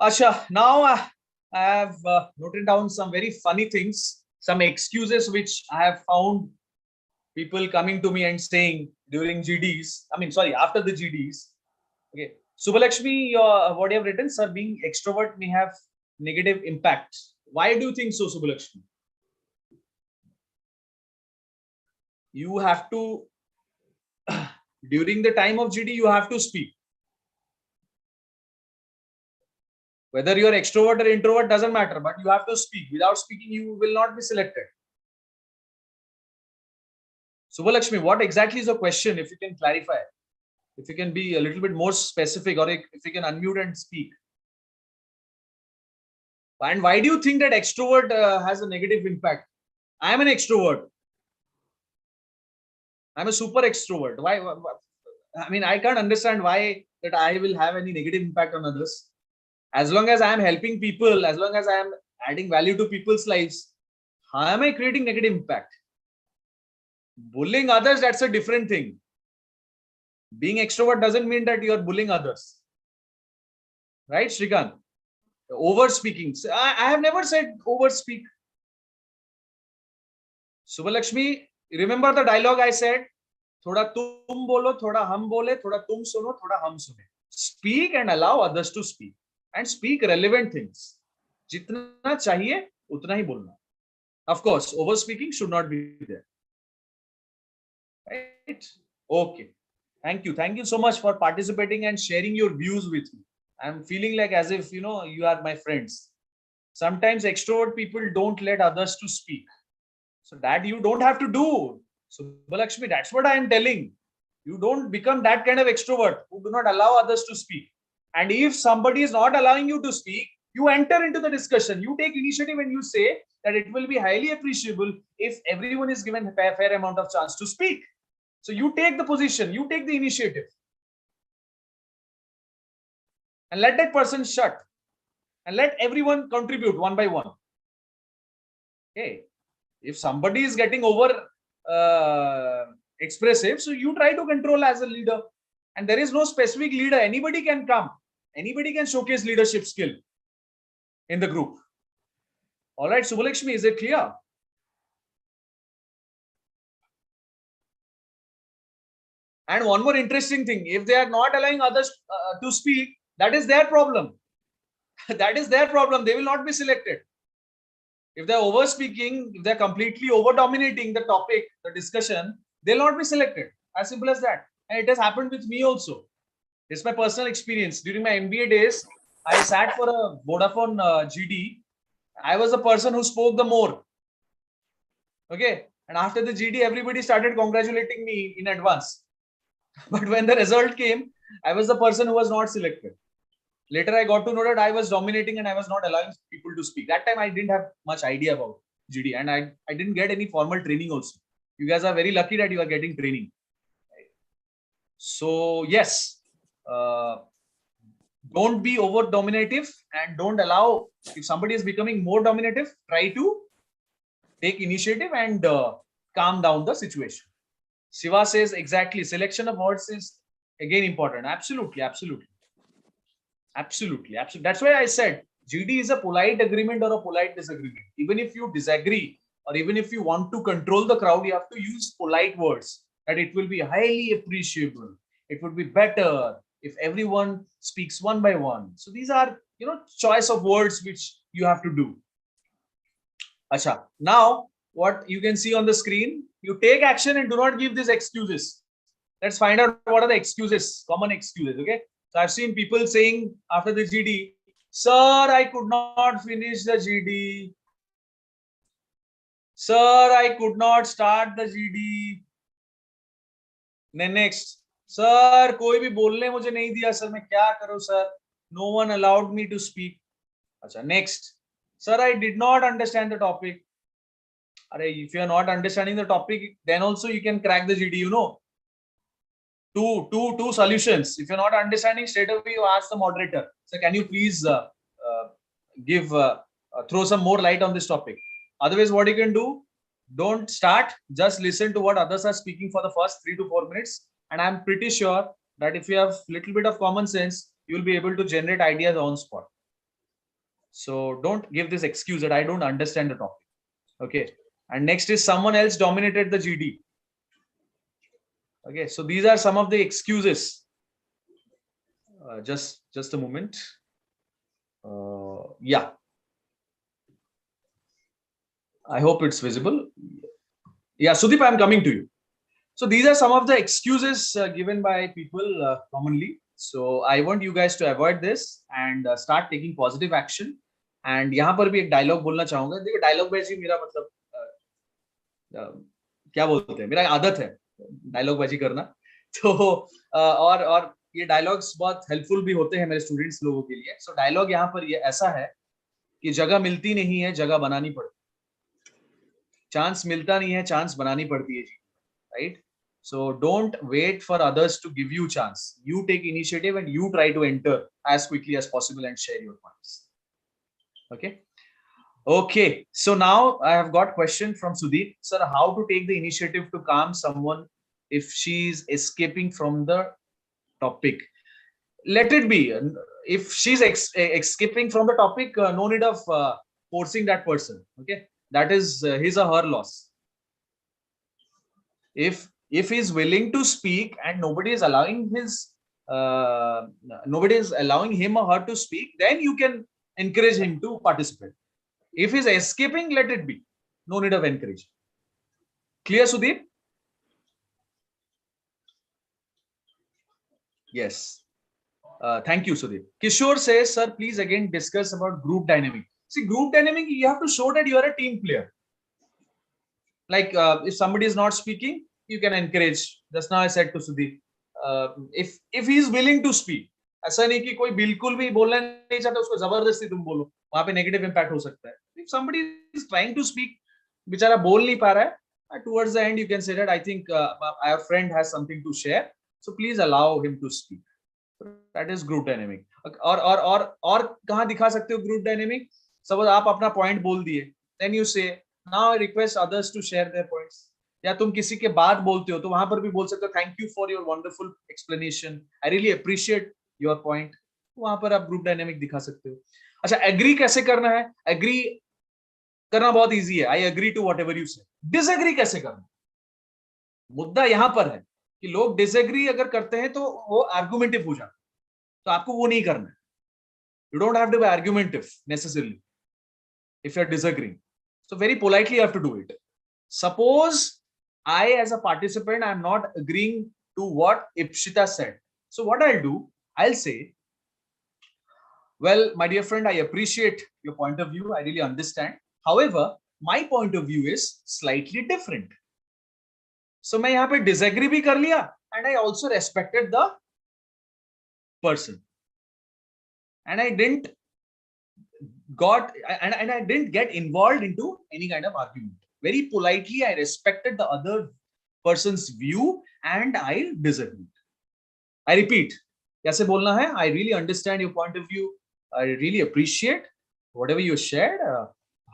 Asha, now I have noted down some very funny things, some excuses which I have found people coming to me and saying during GDs. After the GDs. Okay. Subbalakshmi, what you have written, sir, being extrovert may have negative impact. Why do you think so, Subbalakshmi? You have to, during the time of GD, you have to speak. Whether you are extrovert or introvert doesn't matter, but you have to speak. Without speaking, you will not be selected. Subbalakshmi, what exactly is your question? If you can clarify, if you can be a little bit more specific, or if you can unmute and speak. And why do you think that extrovert has a negative impact? I am an extrovert. I'm a super extrovert. Why? I can't understand why that I will have any negative impact on others. As long as I am helping people, as long as I am adding value to people's lives, how am I creating negative impact? Bullying others, that's a different thing. Being extrovert doesn't mean that you are bullying others. Right, Shrikant? Over speaking. I have never said over speak. Subbalakshmi, Remember the dialogue I said? थोड़ा तुम बोलो, थोड़ा हम बोले, थोड़ा तुम सुनो, थोड़ा हम सुने. Speak and allow others to speak and speak relevant things. जितना चाहिए उतना ही बोलना. Of course, over speaking should not be there. Right? Okay. Thank you. Thank you so much for participating and sharing your views with me. I'm feeling like as if you are my friends. Sometimes extrovert people don't let others to speak. So that you don't have to do. So Lakshmi, that's what I am telling. You don't become that kind of extrovert who do not allow others to speak. And if somebody is not allowing you to speak, you enter into the discussion. You take initiative and you say that it will be highly appreciable if everyone is given a fair amount of chance to speak. So you take the position, you take the initiative. And let that person shut. And let everyone contribute one by one. Okay. If somebody is getting over expressive, so you try to control as a leader. And there is no specific leader. Anybody can come. Anybody can showcase leadership skill in the group. All right, Subhalakshmi, is it clear? And one more interesting thing, if they are not allowing others to speak, that is their problem. That is their problem. They will not be selected. If they're over speaking, if they're completely over dominating the topic, the discussion, they'll not be selected. As simple as that. And it has happened with me also. It's my personal experience. During my MBA days, I sat for a Vodafone GD. I was the person who spoke the more. Okay. And after the GD, everybody started congratulating me in advance. But when the result came, I was the person who was not selected. Later, I got to know that I was dominating and I was not allowing people to speak. That time, I didn't have much idea about GD and I didn't get any formal training also. You guys are very lucky that you are getting training. So, yes, don't be over dominative and don't allow, if somebody is becoming more dominative, try to take initiative and calm down the situation. Shiva says exactly, selection of words is again important. Absolutely, absolutely. Absolutely, absolutely. That's why I said GD is a polite agreement or a polite disagreement. Even if you disagree or even if you want to control the crowd, you have to use polite words that it will be highly appreciable. It would be better if everyone speaks one by one. So these are, choice of words which you have to do. Acha. Now, what you can see on the screen, you take action and do not give these excuses. Let's find out what are the excuses, common excuses, okay? So I've seen people saying after the GD, sir, I could not finish the GD. Sir, I could not start the GD. Next, sir, कोई भी बोलने मुझे नहीं दिया, sir, मैं क्या करूं, sir? No one allowed me to speak. Achha, next, sir, I did not understand the topic. If you are not understanding the topic, then also you can crack the GD, Two solutions. If you're not understanding, straight away you ask the moderator, so can you please throw some more light on this topic? Otherwise, what you can do, don't start, just listen to what others are speaking for the first 3 to 4 minutes. And I'm pretty sure that if you have a little bit of common sense, you'll be able to generate ideas on spot. So don't give this excuse that I don't understand the topic. Okay. And next is someone else dominated the GD. Okay, so these are some of the excuses. Just a moment. Yeah. I hope it's visible. Yeah, Sudeep, I'm coming to you. So these are some of the excuses given by people commonly. So I want you guys to avoid this and start taking positive action. And यहाँ पर भी एक dialogue बोलना चाहूँगा. देखो dialogue बाजी मेरा मतलब क्या बोलते हैं? मेरा आदत है डायलॉग बाजी करना. तो और ये डायलॉग्स बहुत हेल्पफुल भी होते हैं मेरे स्टूडेंट्स लोगों के लिए. सो डायलॉग यहाँ पर ये ऐसा है कि जगह मिलती नहीं है, जगह बनानी पड़ती. चांस मिलता नहीं है, चांस बनानी पड़ती है जी, right? So don't wait for others to give you chance. You take initiative and you try to enter as quickly as possible and share your points. Okay. Okay. So now I have got a question from Sudeep. Sir, how to take the initiative to calm someone if she is escaping from the topic? Let it be. If she's escaping from the topic, no need of forcing that person. Okay. That is his or her loss. If he's willing to speak and nobody is allowing him or her to speak, then you can encourage him to participate. If he's escaping, let it be. No need of encouragement. Clear, Sudeep? Yes. Thank you, Sudeep. Kishore says, sir, please again discuss about group dynamic. See, group dynamic, you have to show that you are a team player. Like if somebody is not speaking, you can encourage. Just now I said to Sudeep, if he is willing to speak, ऐसा नहीं कि कोई बिल्कुल भी बोलना नहीं चाहता उसको जबरदस्ती तुम बोलो, वहां पे नेगेटिव इंपैक्ट हो सकता है. If somebody is trying to speak, बेचारा बोल नहीं पा रहा है, towards the end you can say that I think our friend has something to share, so please allow him to speak. That is group dynamic. और कहाँ दिखा सकते हो group dynamic? Suppose आप अपना point बोल दिए, then you say now I request others to share their points. या तुम किसी के बात बोलते हो तो वहां पर भी बोल सकते हो thank you for your wonderful explanation, I really appreciate your point. वहां पर आप group dynamic दिखा सकते हो. अच्छा, agree कैसे करना है? Agree करना बहुत easy है. I agree to whatever you say. Disagree कैसे करना? मुद्दा यहाँ पर है कि लोग डिसएग्री अगर करते हैं तो वो आर्गुमेंटिव हो जाता है, तो आपको वो नहीं करना है. You don't have to be argumentative necessarily if you're disagreeing. So very politely you have to do it. Suppose I as a participant, I'm not agreeing to what Ipshita said. So what I'll do, I'll say, well, my dear friend, I appreciate your point of view. I really understand. However, my point of view is slightly different. So मैं यहाँ पे disagree भी कर लिया and I also respected the person. And I didn't get involved into any kind of argument. Very politely, I respected the other person's view and I disagreed. I repeat, कैसे बोलना है? I really understand your point of view. I really appreciate whatever you shared.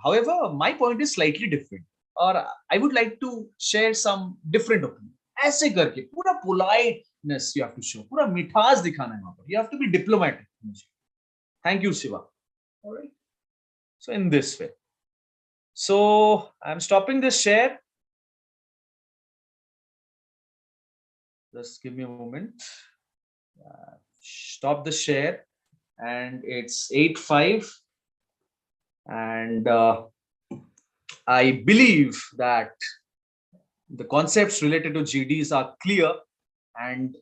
However, my point is slightly different. Or I would like to share some different opinion. ऐसे करके पूरा politeness you have to show. पूरा मिठास दिखाना है वहाँ पर. You have to be diplomatic. Thank you, Shiva. All right. So in this way. So I'm stopping this share. Just give me a moment. Stop the share. And it's 8:05. And I believe that the concepts related to GDs are clear. And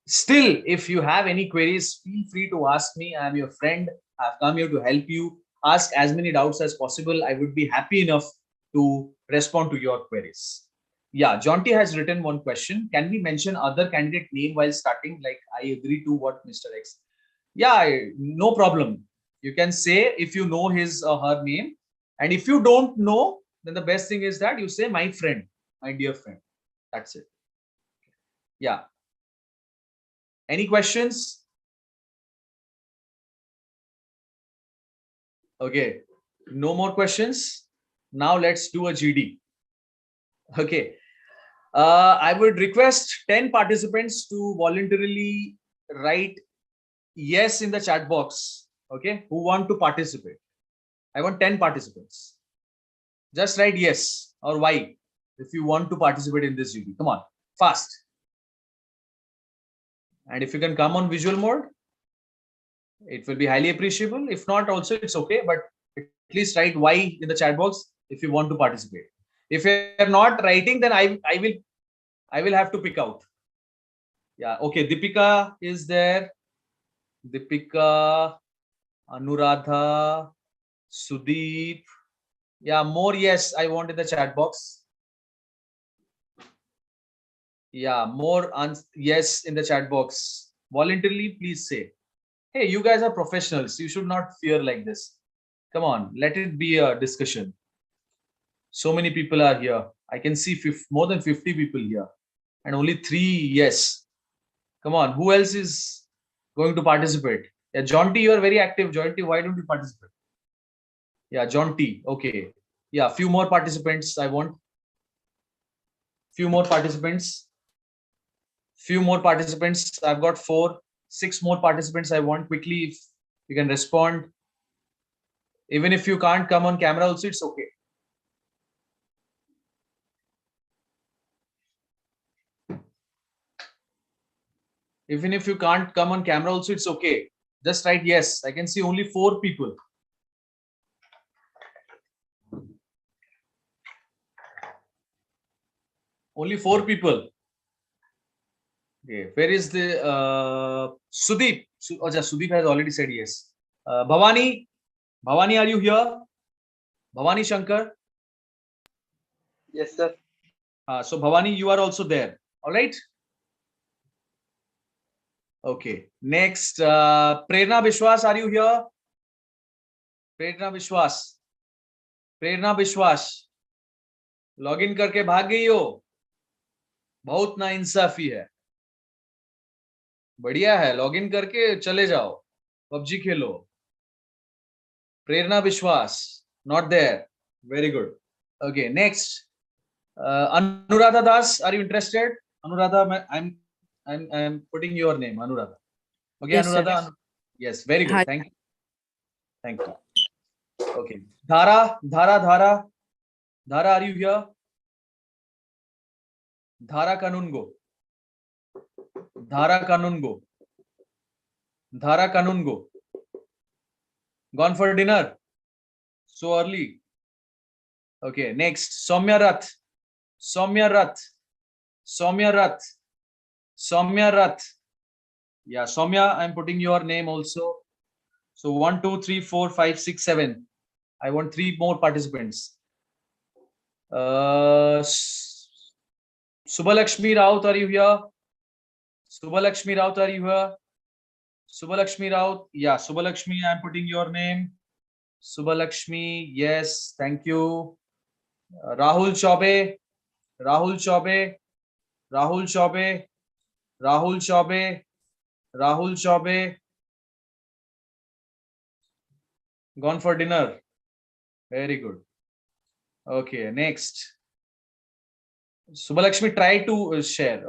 still, if you have any queries, feel free to ask me. I'm your friend. I've come here to help you. Ask as many doubts as possible. I would be happy enough to respond to your queries. Yeah, Jonty has written one question. Can we mention other candidate name while starting? Like, I agree to what Mr. X. Yeah, no problem. You can say if you know his or her name. And if you don't know, then the best thing is that you say my friend, my dear friend. That's it. Yeah. Any questions? Okay, no more questions. Now let's do a GD. Okay, I would request 10 participants to voluntarily write yes in the chat box. Okay, who want to participate? I want 10 participants. Just write yes or Y if you want to participate in this GD. Come on, fast. And if you can come on visual mode, it will be highly appreciable. If not, also it's okay, but at least write Y in the chat box if you want to participate. If you're not writing, then I will have to pick out. Yeah, okay. Deepika is there. Deepika, Anuradha, Sudeep. Yeah, more yes, I want in the chat box. Yeah, more yes in the chat box. Voluntarily, please say. Hey, you guys are professionals. You should not fear like this. Come on, let it be a discussion. So many people are here. I can see more than 50 people here and only 3 yes. Come on, who else is going to participate? Yeah, John T, you are very active. John T, why don't you participate? Yeah, John T. Okay. Yeah, few more participants I want. Few more participants. Few more participants. I've got 4, 6 more participants I want. Quickly, if you can respond. Even if you can't come on camera also, it's okay. Even if you can't come on camera also, it's okay. Just write yes. I can see only 4 people. Only 4 people. Okay. Where is the Sudeep? Sudeep has already said yes. Bhavani, Bhavani, are you here? Bhavani Shankar. Yes, sir. So Bhavani, you are also there. All right. Okay. Next, Prerna Vishwas, are you here? Prerna Vishwas. Prerna Vishwas. Login करके भाग गई हो, बहुत ना इंसाफी है. बढ़िया है, login करके चले जाओ, पबजी खेलो. Prerna Vishwas, not there. Very good. Okay, next, Anuradha Das, are you interested? Anuradha, I'm putting your name, Anuradha. Okay, Yes, sir. Anuradha. Yes, very good. Hi. Thank you. Thank you. Okay, Dhara, are you here? Dhara Kanungo. Gone for dinner so early. Okay, next, Soumya Rath. Yeah, Soumya, I'm putting your name also. So 1, 2, 3, 4, 5, 6, 7. I want 3 more participants. Subhalakshmi Raut, are you here? Subhalakshmi Raut, are you here? Subhalakshmi Raut. Yeah, Subhalakshmi, I'm putting your name. Subhalakshmi, yes, thank you. Rahul Chaube. Gone for dinner. Very good. Okay, next. Subhalakshmi, try to share.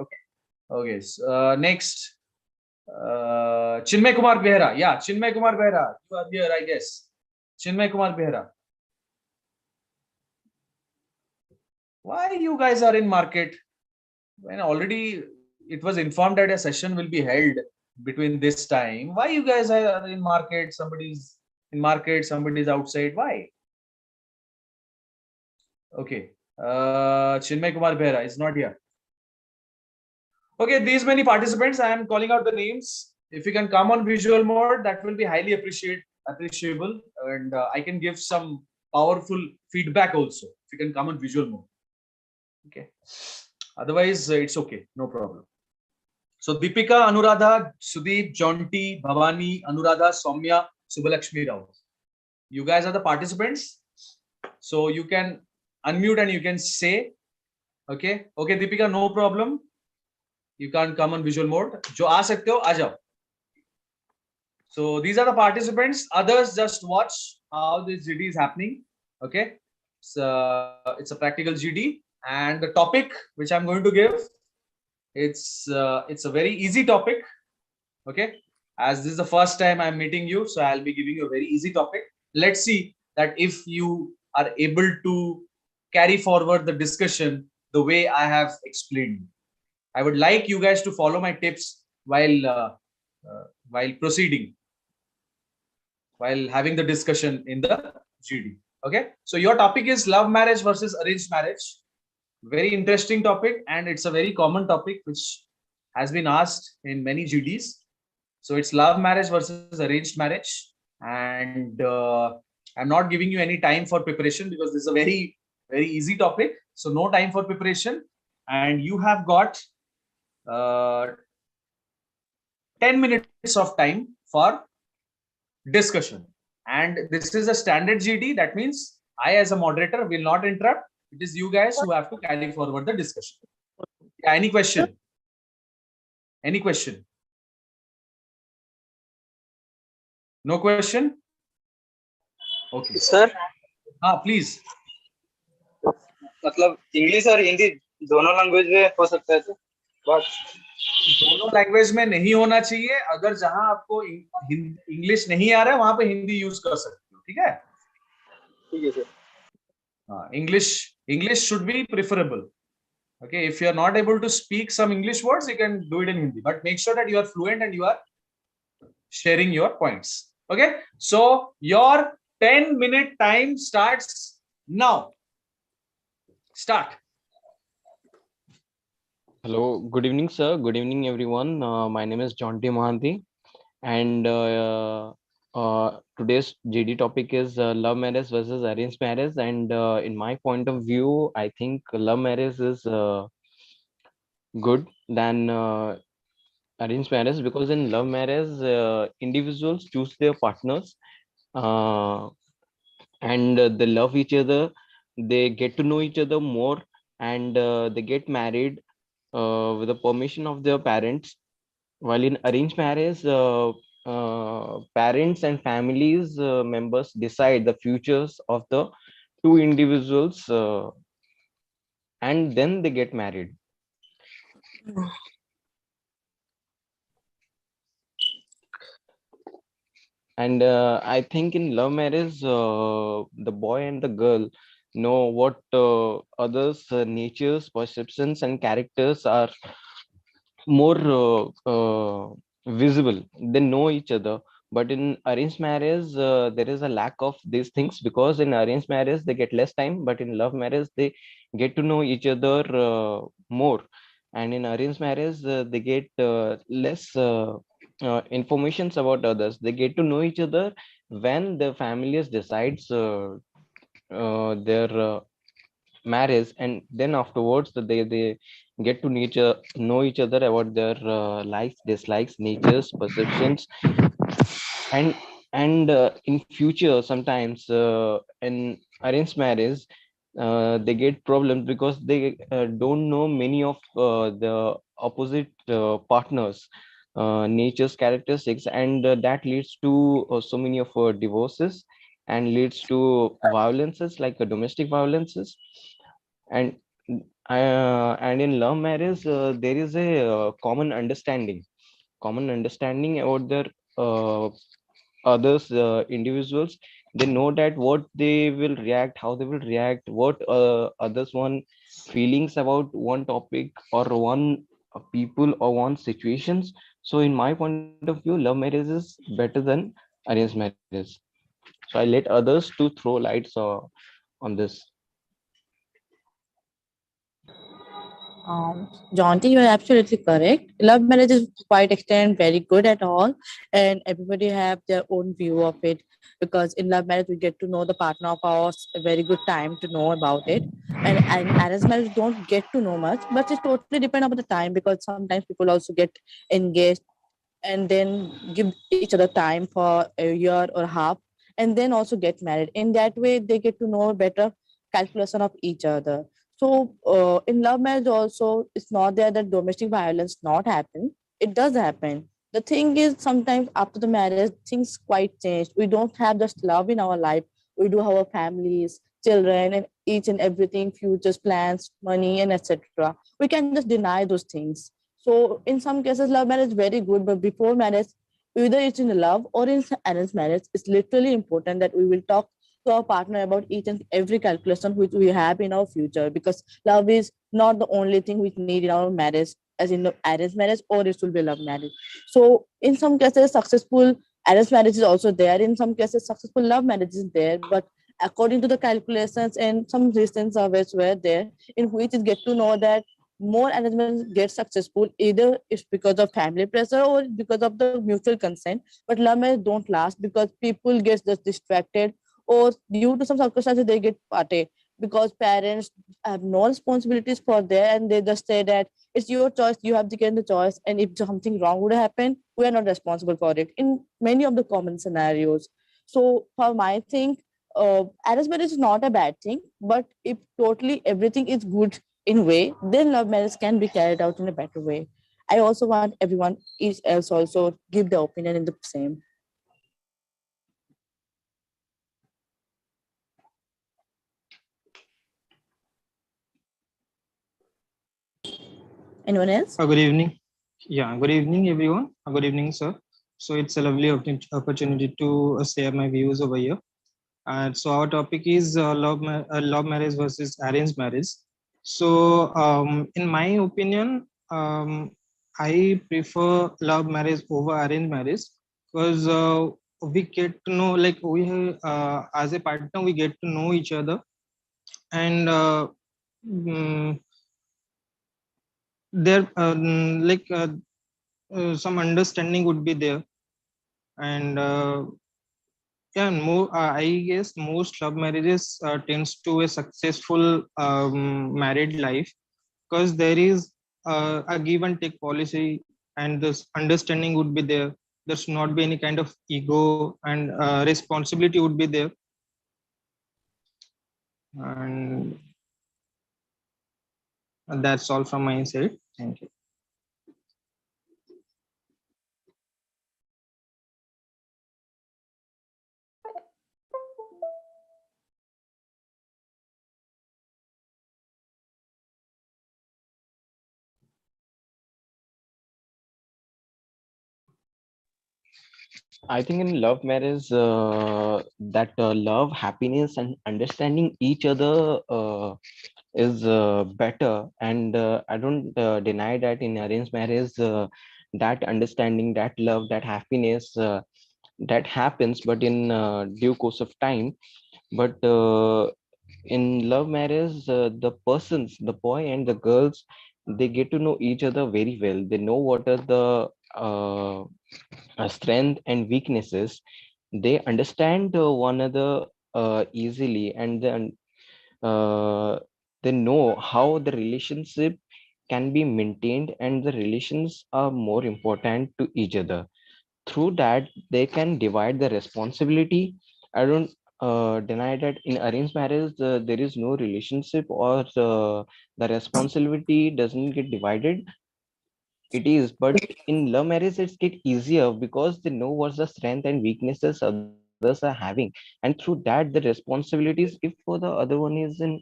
Okay. Next. Chinmay Kumar Behra. Yeah, Chinmay Kumar Behra. You are here, I guess. Chinmay Kumar Behra. Why you guys are in market when already it was informed that a session will be held between this time? Why you guys are in market? Somebody's in market, somebody's outside. Why? Okay. Chinmay Kumar Behra is not here. Okay, these many participants, I am calling out the names. If you can come on visual mode, that will be highly appreciable, and I can give some powerful feedback also if you can come on visual mode. Okay. Otherwise, it's okay, no problem. So Deepika, Anuradha, Sudeep, Jonty, Bhavani, Anuradha, Soumya, Subhalakshmi Rao. You guys are the participants. So you can unmute and you can say, okay, Deepika, no problem. You can't come on visual mode. Jo aa sakte ho, aa jao. So these are the participants. Others just watch how this GD is happening. Okay. So it's a practical GD, and the topic which I'm going to give, it's a very easy topic. Okay. As this is the first time I'm meeting you, so I'll be giving you a very easy topic. Let's see that if you are able to carry forward the discussion the way I have explained. I would like you guys to follow my tips while proceeding, while having the discussion in the GD. Okay. So your topic is love marriage versus arranged marriage. Very interesting topic, and it's a very common topic which has been asked in many GDs. So it's love marriage versus arranged marriage, and I'm not giving you any time for preparation because this is a very, very easy topic. So no time for preparation, and you have got 10 minutes of time for discussion. And this is a standard GD. That means I, as a moderator, will not interrupt. It is you guys who have to carry forward the discussion. Yeah, any question? Any question? No question? Okay. Sir? Please. मतलब English और हिंदी दोनों language में हो सकता है? तो दोनों language में नहीं होना चाहिए. अगर जहां आपको इंग्लिश नहीं आ रहा है वहां पे हिंदी यूज कर सकते हो. ठीक है? ठीक है sir. English should be preferable. Okay, if you are not able to speak some English words, you can do it in Hindi, but make sure that you are fluent and you are sharing your points. Okay, so your 10-minute time starts now. Start. Hello, good evening, sir. Good evening, everyone. My name is John T. Mohanty, and today's GD topic is love marriage versus arranged marriage. And in my point of view, I think love marriage is good than arranged marriage, because in love marriage, individuals choose their partners, uh, and they love each other. They get to know each other more, and they get married with the permission of their parents. While in arranged marriage, parents and families members decide the futures of the two individuals, and then they get married. And I think in love marriage, the boy and the girl know what others' natures, perceptions, and characters are more visible. They know each other. But in arranged marriage, there is a lack of these things, because in arranged marriage they get less time, but in love marriage they get to know each other more. And in arranged marriage, they get less informations about others. They get to know each other when the families decides their marriage, and then afterwards they get to know each other about their likes, dislikes, natures, perceptions. And in future, sometimes in arranged marriage, they get problems because they don't know many of the opposite partners nature's characteristics, and that leads to so many of divorces, and leads to violences like domestic violences. And and in love marriage, there is a common understanding about their uh, others individuals. They know that what they will react, how they will react, what others want feelings about one topic or one people or one situations. So in my point of view, love marriage is better than arranged marriage. So I let others to throw lights on this. Jonty, you are absolutely correct. Love marriage is quite extent very good at all, and everybody have their own view of it. Because in love marriage, we get to know the partner of ours a very good time to know about it, and arranged marriage don't get to know much, but it totally depend on the time, because sometimes people also get engaged and then give each other time for a year or half, and then also get married. In that way, they get to know better calculation of each other. So in love marriage also, it's not there that domestic violence not happen. It does happen. The thing is, sometimes after the marriage, things quite change. We don't have just love in our life. We do have our families, children, and each and everything, futures, plans, money, and etc. We can just deny those things. So in some cases, love marriage is very good, but before marriage, either it's in love or in arranged marriage, it's literally important that we will talk to our partner about each and every calculation which we have in our future, because love is not the only thing we need in our marriage, as in the arranged marriage, or it will be love marriage. So in some cases, successful arranged marriage is also there. In some cases, successful love marriage is there, but according to the calculations and some recent surveys were there in which it get to know that more arrangements get successful, either it's because of family pressure or because of the mutual consent. But love marriage don't last because people get just distracted, or due to some circumstances they get parted, because parents have no responsibilities for there, and they just say that it's your choice, you have taken the choice, and if something wrong would happen, we are not responsible for it in many of the common scenarios. So for my thing, arranged marriage is not a bad thing, but if totally everything is good in way, then love marriage can be carried out in a better way. I also want everyone each else also give their opinion in the same. Anyone else? Good evening. Yeah, good evening, everyone. Good evening, sir. So it's a lovely opportunity to share my views over here. And so our topic is love marriage versus arranged marriage. So in my opinion, I prefer love marriage over arranged marriage, because we get to know, like we as a partner we get to know each other, and there some understanding would be there, and yeah, more I guess most love marriages tends to a successful married life, because there is a give and take policy, and this understanding would be there. There should not be any kind of ego, and responsibility would be there. And that's all from my side. Thank you. I think in love marriage, that love, happiness, and understanding each other is better. And I don't deny that in arranged marriage, that understanding, that love, that happiness, that happens, but in due course of time. But in love marriage, the persons, the boy and the girls, they get to know each other very well. They know what are the strength and weaknesses. They understand one another easily, and then they know how the relationship can be maintained, and the relations are more important to each other. Through that, they can divide the responsibility. I don't deny that in arranged marriage there is no relationship, or the responsibility doesn't get divided. It is, but in love marriage it's get easier, because they know what's the strength and weaknesses others are having, and through that the responsibilities, if for the other one is in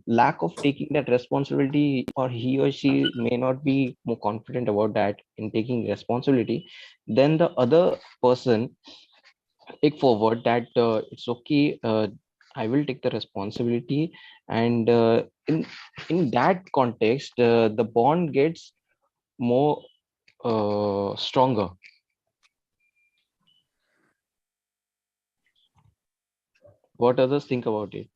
lack of taking that responsibility, or he or she may not be more confident about that in taking responsibility, then the other person take forward that it's okay, I will take the responsibility. And in that context, the bond gets more stronger. What others think about it?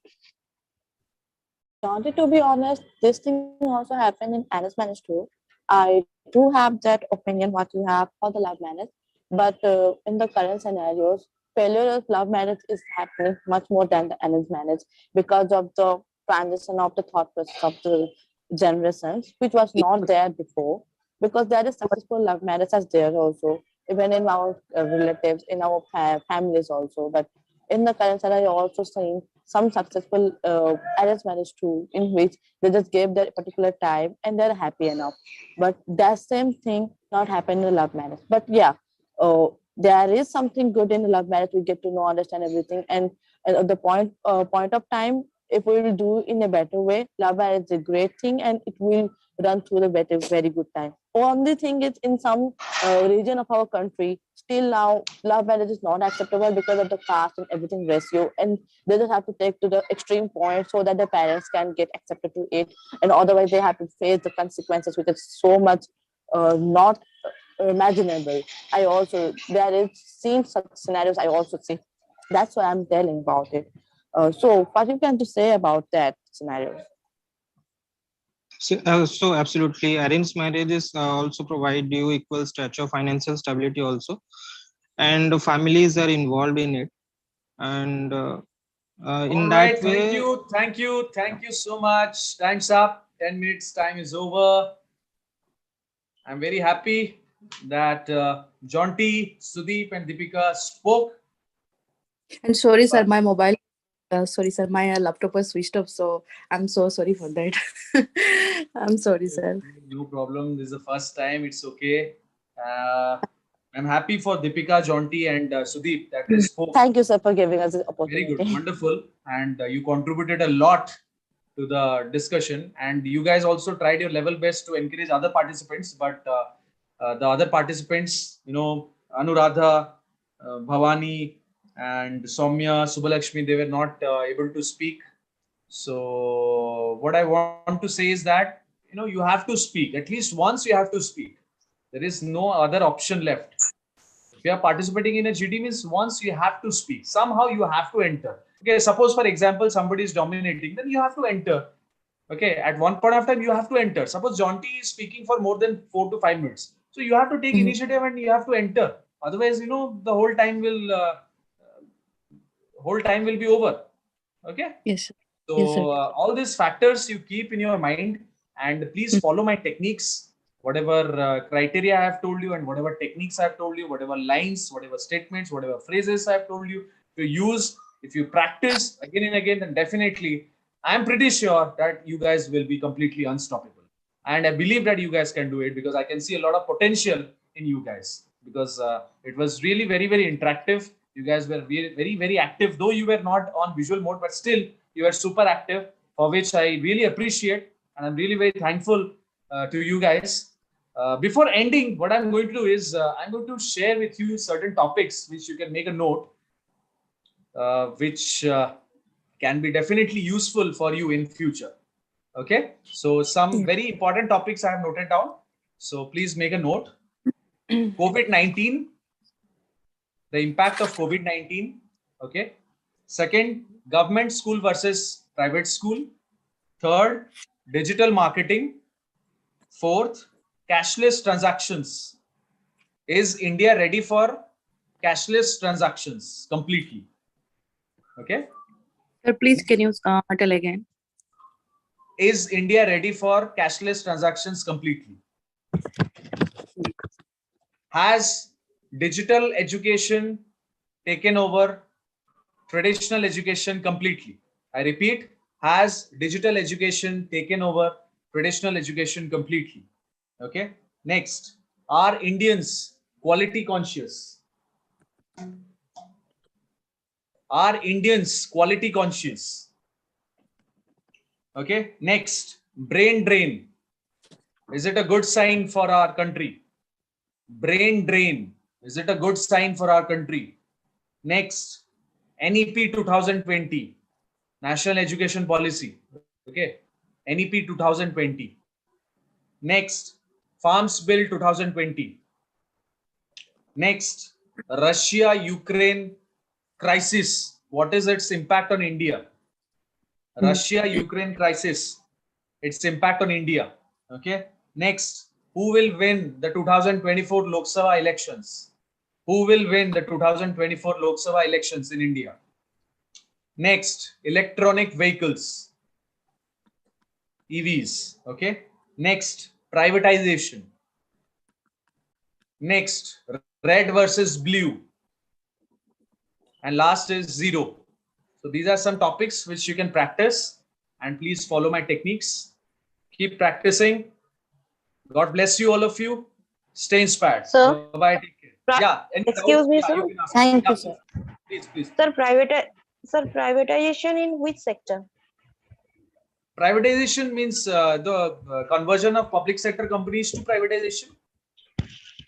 Wanted to be honest, this thing also happened in Anna's Manage too. I do have that opinion what you have for the love marriage, but in the current scenarios, failure of love marriage is happening much more than the arranged marriage because of the transition of the thought process of the generations, which was not there before. Because there is successful love marriage as there also, even in our relatives, in our families also. But in the current scenario, also seeing some successful arranged marriage too, in which they just gave their particular time and they're happy enough. But that same thing not happen in a love marriage. But yeah, there is something good in a love marriage. We get to know, understand everything, and at the point of time, if we will do in a better way, love marriage is a great thing, and it will run through the better, very good time. Only thing is, in some region of our country, still now love marriage is not acceptable because of the caste and everything ratio, and they just have to take to the extreme point so that the parents can get accepted to it, and otherwise they have to face the consequences, which is so much not imaginable. I also there is seen such scenarios. I also see. That's why I'm telling about it. So what you can to say about that scenario? So absolutely, arranged marriages also provide you equal stature, financial stability also, and families are involved in it, and in that way. Thank you so much. Time's up. 10 minutes. Time is over. I'm very happy that Jonty, Sudeep, and Deepika spoke. And sorry, sir, my mobile. Sorry, sir, my laptop was switched off, so I'm so sorry for that. I'm sorry, sir. No problem. This is the first time. It's okay. I'm happy for Deepika, Jonty, and Sudeep that they spoke. Thank you, sir, for giving us this Very opportunity. good, wonderful, and you contributed a lot to the discussion. And you guys also tried your level best to encourage other participants. But the other participants, Anuradha, Bhavani, and Soumya, Subbalakshmi, they were not able to speak. So what I want to say is that, you have to speak. At least once you have to speak. There is no other option left. If you are participating in a GD, means once you have to speak. Somehow you have to enter. Okay, suppose for example, somebody is dominating, then you have to enter. Okay, at one point of time, you have to enter. Suppose Jonty is speaking for more than 4 to 5 minutes. So you have to take initiative and you have to enter. Otherwise, the whole time will be over. Okay. Yes. So Yes, sir. all these factors you keep in your mind, and please follow my techniques. Whatever criteria I have told you, and whatever techniques I have told you, whatever lines, whatever statements, whatever phrases I have told you, if you use, if you practice again and again, then definitely I'm pretty sure that you guys will be completely unstoppable. And I believe that you guys can do it, because I can see a lot of potential in you guys, because it was really very, very interactive. You guys were very, very, very active, though you were not on visual mode, but still you were super active, for which I really appreciate. And I'm really very thankful to you guys. Before ending, what I'm going to do is I'm going to share with you certain topics which you can make a note, which can be definitely useful for you in future. Okay, so some very important topics I have noted down. So please make a note. COVID-19, the impact of COVID-19. Okay. Second, government school versus private school. Third, digital marketing. Fourth, cashless transactions. Is India ready for cashless transactions completely? Okay. Sir, please can you tell again? Is India ready for cashless transactions completely? Has digital education taken over traditional education completely? I repeat, has digital education taken over traditional education completely? Okay. Next, are Indians quality conscious? Are Indians quality conscious? Okay. Next, brain drain. Is it a good sign for our country? Brain drain. Is it a good sign for our country? Next, NEP 2020, National Education Policy. Okay. NEP 2020. Next, Farms Bill 2020. Next, Russia-Ukraine crisis. What is its impact on India? Russia-Ukraine crisis, its impact on India. Okay. Next, who will win the 2024 Lok Sabha elections? Who will win the 2024 Lok Sabha elections in India? Next, electronic vehicles, EVs. Okay. Next, privatization. Next, red versus blue. And last is zero. So these are some topics which you can practice, and please follow my techniques. Keep practicing. God bless you, all of you. Stay inspired. Sir, Bye-bye. Take care. Yeah. Any excuse doubts? me, Yeah, sir. you can ask. Thank Yeah, you, sir. please, please. Sir, privatization in which sector? Privatization means the conversion of public sector companies to privatization.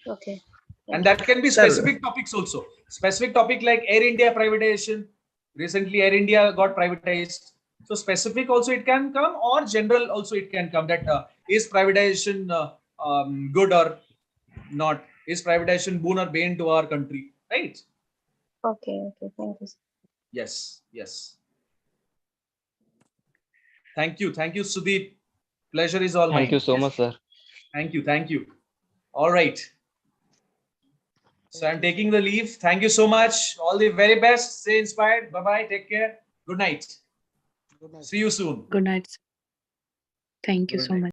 Okay. And that can be specific topics also. Specific topic like Air India privatization. Recently, Air India got privatized. So specific also it can come, or general also it can come. That is privatization good or not? Is privatization boon or bane to our country? Right? Okay. Thank you, sir. Yes. Yes. Thank you, Sudeep. Pleasure is all mine. Thank you so much, sir. Thank you. All right. So I'm taking the leave. Thank you so much. All the very best. Stay inspired. Bye-bye. Take care. Good night. See you soon. Good night, sir. Thank you Good so night. much.